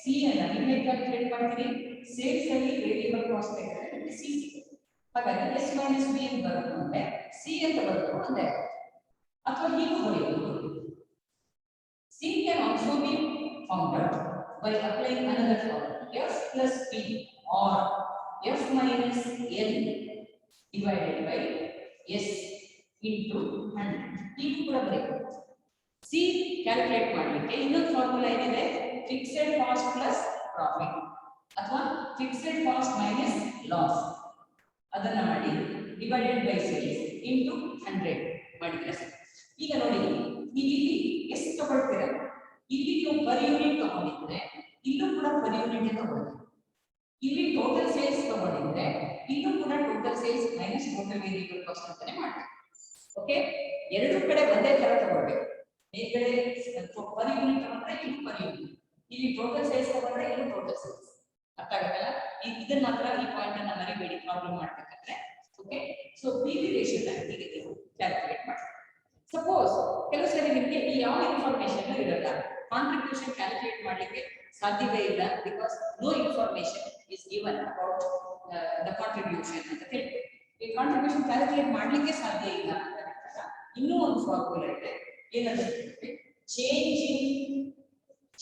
C ಅನ್ನ ನೀವು ಕ್ಯಾಲ್ಕುಲೇಟ್ ಮಾಡ್ತೀರಿ. ಸೇಲ್ಸ್ ಅಲ್ಲಿ ವೇರಿಯಬಲ್ ಕಾಸ್ಟ್ ತೆಗೆದ್ರೆ C ಸಿಗುತ್ತೆ. ಹಾಗಾಗಿ S minus P ಅಂತ ಬರುತ್ತೆ, C ಅಂತ ಬರುತ್ತೆ ಒಂದೇ. ಅಥವಾ ಹೀಗೆ ಬರೆಯಬಹುದು. C can also be found out by applying another formula, F plus P or F minus L divided by S into 100. ಈಗ ಕೂಡ ಬರೀಬೇಕು. ಸಿ ಕ್ಯಾಲ್ಕುಲೇಟ್ ಮಾಡಲಿಕ್ಕೆ ಇನ್ನೊಂದು ಫಾರ್ಮುಲಾ ಏನಿದೆ, ಫಿಕ್ಸೆಡ್ ಕಾಸ್ಟ್ ಪ್ಲಸ್ ಪ್ರಾಫಿಟ್ ಅಥವಾ ಫಿಕ್ಸೆಡ್ ಕಾಸ್ಟ್ ಮೈನಸ್ ಲಾಸ್, ಅದನ್ನ ಮಾಡಿ divided by sales into 100 ಮಾಡಿದ್ರೆ ಸರಿ. ಈಗ ನೋಡಿ, ಇಲ್ಲಿ ಎಷ್ಟು ತಗೊಳ್ತೀರಾ, ಇಲ್ಲಿ ನೀವು ಪರ್ ಯೂನಿಟ್ ತಗೊಂಡಿದ್ರೆ ಇಲ್ಲೂ ಕೂಡ ಪರ್ ಯೂನಿಟ್ ತಗೊಳ್ಳಿ. ಇಲ್ಲಿ ಟೋಟಲ್ ಸೇಲ್ಸ್ ತಗೊಂಡಿದ್ರೆ ಇಲ್ಲೂ ಕೂಡ total sales minus total variable cost ಅಂತಾನೆ ಮಾಡ್ತೀವಿ. ಓಕೆ, ಎರಡು ಕಡೆ ಒಂದೇ ತರ ತಗೊಳ್ಬೇಕು. ಮೇಲ್ಗಡೆ ಪರ್ ಯೂನಿಟ್ ತಗೊಂಡ್ರೆ ಇಲ್ಲಿ ಪರ್ ಯೂನಿಟ್, ಇಲ್ಲಿ ಟೋಟಲ್ ಸೇಲ್ಸ್ ತಗೊಂಡ್ರೆ ಇಲ್ಲಿ ಟೋಟಲ್ ಸೇಲ್ಸ್. ಅರ್ಥ ಆಗತ್ತಲ್ಲ? ಇದನ್ನ ಮಾತ್ರ ಈ ಪಾಯಿಂಟ್ ಅನ್ನ ಮರಿಬೇಡಿ ಪ್ರಾಬ್ಲಮ್ ಮಾಡ್ಬೇಕಾದ್ರೆ. ಓಕೆ, ಸೊ ಪಿ ವಿ ರೇಷಿಯೋನ ಹೀಗೆ ನೀವು ಕ್ಯಾಲ್ಕುಲೇಟ್ ಮಾಡಿ. ಸಪೋಸ್ ಕೆಲವು ಸರಿ ನಿಮಗೆ ಈ ಯಾವ ಇನ್ಫಾರ್ಮೇಶನ್ ಇರಲ್ಲ, ಕಾಂಟ್ರಿಬ್ಯೂಷನ್ ಕ್ಯಾಲ್ಕುಲೇಟ್ ಮಾಡಲಿಕ್ಕೆ ಸಾಧ್ಯವೇ ಇಲ್ಲ, because no information is given about the contribution ಅಂತ ಹೇಳ್ತೀವಿ. ಈ ಕಾಂಟ್ರಿಬ್ಯೂಷನ್ ಕ್ಯಾಲ್ಕುಲೇಟ್ ಮಾಡಲಿಕ್ಕೆ ಸಾಧ್ಯ ಇಲ್ಲ ಅಂತ ಹೇಳಿದಾಗ ಇನ್ನೂ ಒಂದು ಫಾರ್ಮುಲಾ ಇದೆ, ಏನಂತ ಹೇಳಿದ್ರೆ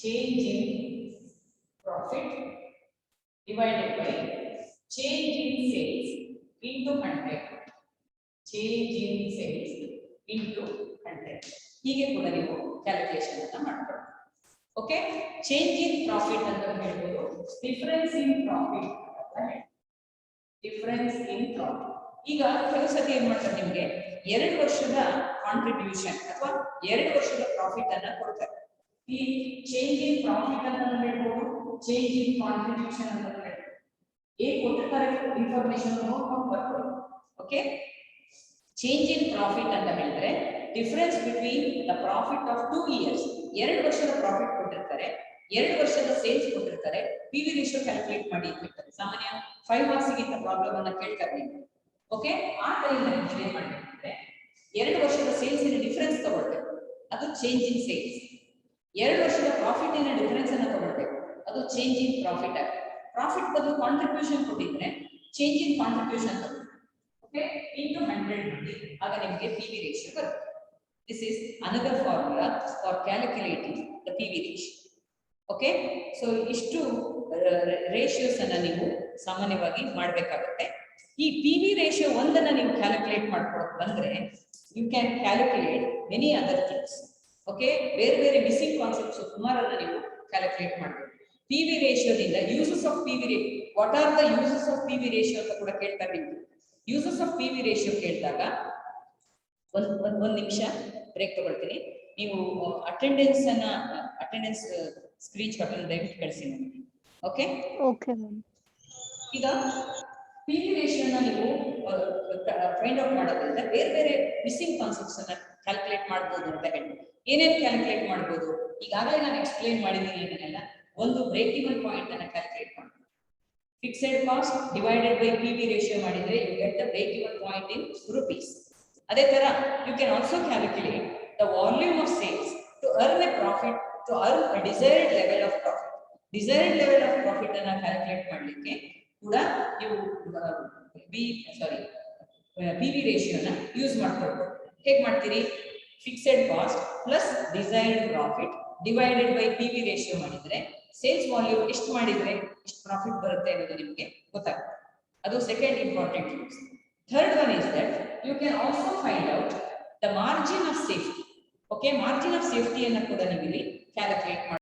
change in profit divided by change in sales into 100. change in sales into 100. ಹೀಗೆ ಕೂಡ ನೀವು ಕ್ಯಾಲ್ಕುಲೇಷನ್ ಅನ್ನು ಮಾಡ್ಕೊಳ್ಳಿ. ಓಕೆ, ಚೇಂಜ್ ಇನ್ ಪ್ರಾಫಿಟ್ ಅಂತ ಹೇಳ್ಬೋದು, ಡಿಫರೆನ್ಸ್ ಇನ್ ಪ್ರಾಫಿಟ್ ಅಂತ ಹೇಳಿ, ಡಿಫರೆನ್ಸ್ ಇನ್ ಪ್ರಾಫಿಟ್. ಈಗ ಕೆಲವು ಸತಿ ಏನ್ ಮಾಡ್ತಾರೆ, ನಿಮಗೆ 2 ವರ್ಷದ ಕಾಂಟ್ರಿಬ್ಯೂಷನ್ ಅಥವಾ 2 ವರ್ಷದ ಪ್ರಾಫಿಟ್ ಅನ್ನ ಕೊಡ್ತಾರೆ. ಈ ಚೇಂಜ್ ಇನ್ ಪ್ರಾಫಿಟ್ ಅಂತ ಹೇಳ್ಬೋದು, ಚೇಂಜ್ ಇನ್ ಕಾಂಟ್ರಿಬ್ಯೂಷನ್ ಅಂತ ಹೇಳ್ಬೋದು. ಏನ್ ಕೊಟ್ಟಿರ್ತಾರೆ ಇನ್ಫಾರ್ಮೇಶನ್ ನೋಡ್ಕೊಂಡು ಬರ್ಕೊಳ್ಳಿ. ಓಕೆ, ಚೇಂಜ್ ಇನ್ ಪ್ರಾಫಿಟ್ ಅಂತ ಹೇಳಿದ್ರೆ difference between the profit of 2 years. 2 ವರ್ಷದ ಪ್ರಾಫಿಟ್ ಕೊಟ್ಟಿರ್ತಾರೆ, 2 ವರ್ಷದ ಸೇಲ್ಸ್ ಕೊಟ್ಟಿರ್ತಾರೆ, ಪಿ ವಿ ರೇಷಿಯೋ ಕ್ಯಾಲ್ಕುಲೇಟ್ ಮಾಡಿ ಅಂತ ಹೇಳ್ತಾರೆ. ಸಾಮಾನ್ಯ 5 ಮಾರ್ಕ್ಸ್ ಗಿಂತ ಪ್ರಾಬ್ಲಮ್ ಅನ್ನ ಕೇಳ್ತಾರೆ ನೀವು. ಓಕೆ, ಆ ಟೈಮ್ ಅಲ್ಲಿ ಏನ್ ಮಾಡ್ಬೇಕಂದ್ರೆ 2 ವರ್ಷದ ಸೇಲ್ಸ್ ಇನ ಡಿಫರೆನ್ಸ್ ತಗೊಳ್ಬೇಕು, ಅದು ಚೇಂಜ್ ಇನ್ ಸೇಲ್ಸ್. 2 ವರ್ಷದ ಪ್ರಾಫಿಟ್ ಇನ ಡಿಫರೆನ್ಸ್ ಅನ್ನ ತಗೊಳ್ಬೇಕು, ಅದು ಚೇಂಜ್ ಇನ್ ಪ್ರಾಫಿಟ್ ಆಗುತ್ತೆ. ಪ್ರಾಫಿಟ್ ಬದಲು ಕಾಂಟ್ರಿಬ್ಯೂಷನ್ ಕೊಟ್ಟಿದ್ರೆ ಚೇಂಜ್ ಇನ್ ಕಾಂಟ್ರಿಬ್ಯೂಷನ್ ತಗೊಳ್ಳಿ. ಓಕೆ, ಇಂಟು 100 ಮಾಡಿ, ಆಗ ನಿಮಗೆ ಪಿ ವಿ ರೇಷಿಯೋ ಬರುತ್ತೆ. This is another formula for calculating the P V ratio. Okay, so ಇಷ್ಟು ರೇಷಿಯೋಸ್ ಅನ್ನ ನೀವು ಸಾಮಾನ್ಯವಾಗಿ ಮಾಡಬೇಕಾಗುತ್ತೆ. ಈ ಪಿ ವಿ ರೇಷಿಯೋ ಒಂದನ್ನ ನೀವು ಕ್ಯಾಲ್ಕುಲೇಟ್ ಮಾಡ್ಕೊಳಕ್ ಬಂದ್ರೆ you can calculate many other things. Okay, ಬೇರೆ ಬೇರೆ ಮಿಸ್ಸಿಂಗ್ ಕಾನ್ಸೆಪ್ಟ್ಸ್ ಸುಮಾರನ್ನ ನೀವು ಕ್ಯಾಲ್ಕುಲೇಟ್ ಮಾಡಬೇಕು. ಪಿ ವಿ ರೇಷಿಯೋದಿಂದ uses of P V ratio, what are the uses of P V ratio ಅಂತ ಕೂಡ ಕೇಳ್ತಾರೆ ನಿಮ್ಗೆ. Uses of P V ratio ಕೇಳಿದಾಗ ಒಂದು ನಿಮಿಷ ಬ್ರೇಕ್ ತಗೊಳ್ತೀನಿ. ನೀವು ಅಟೆಂಡೆನ್ಸ್ ಸ್ಕ್ರೀನ್ ಶಾಟ್ ಅನ್ನು ದಯವಿಟ್ಟು ಕಳಿಸಿ ನನಗೆ. Okay okay ma'am. ಈಗ ಪಿ ವಿ ರೇಷಿಯೋನ ನೀವು ಫೈಂಡ್ ಔಟ್ ಮಾಡೋದ್ರಿಂದ ಬೇರೆ ಬೇರೆ ಮಿಸ್ಸಿಂಗ್ ಕಾನ್ಸೆಪ್ಟ್ಸ್ ಅನ್ನ ಕ್ಯಾಲ್ಕುಲೇಟ್ ಮಾಡ್ಬೋದು ಅಂತ ಹೇಳಿ. ಏನೇನು ಕ್ಯಾಲ್ಕುಲೇಟ್ ಮಾಡ್ಬೋದು ಈಗಾಗಲೇ ನಾನು ಎಕ್ಸ್ಪ್ಲೈನ್ ಮಾಡಿದ್ದೀನಿ. ಇದನ್ನೆಲ್ಲ ಒಂದು ಬ್ರೇಕ್ ಇವನ್ ಪಾಯಿಂಟ್ ಅನ್ನ ಕ್ಯಾಲ್ಕುಲೇಟ್ ಮಾಡ್ಬೋದು. Fixed cost divided by P V ratio ಮಾಡಿದ್ರೆ you get the break even point in rupees. ಅದೇ ತರ you can also calculate the volume of sales to earn a profit, to earn a desired level of profit. Desired level of profit ಅನ್ನ calculate ಮಾಡಲಿಕ್ಕೆ ಕೂಡ ನೀವು P V ರೇಷಿಯೋನ use ಮಾಡ್ಕೊಳ್ಬೋದು. ಹೇಗೆ ಮಾಡ್ತೀರಿ? Fixed cost plus desired profit divided by P V ratio ಮಾಡಿದ್ರೆ sales volume ಎಷ್ಟು ಮಾಡಿದ್ರೆ ಎಷ್ಟು ಪ್ರಾಫಿಟ್ ಬರುತ್ತೆ ಅನ್ನೋದು ನಿಮಗೆ ಗೊತ್ತಾಗುತ್ತೆ. ಅದು second important use. Third one is that you can also find out the margin of safety. Okay, margin of ಸೇಫ್ಟಿಯನ್ನು ಕೂಡ ನೀವು ಇಲ್ಲಿ ಕ್ಯಾಲ್ಕುಲೇಟ್ ಮಾಡಿ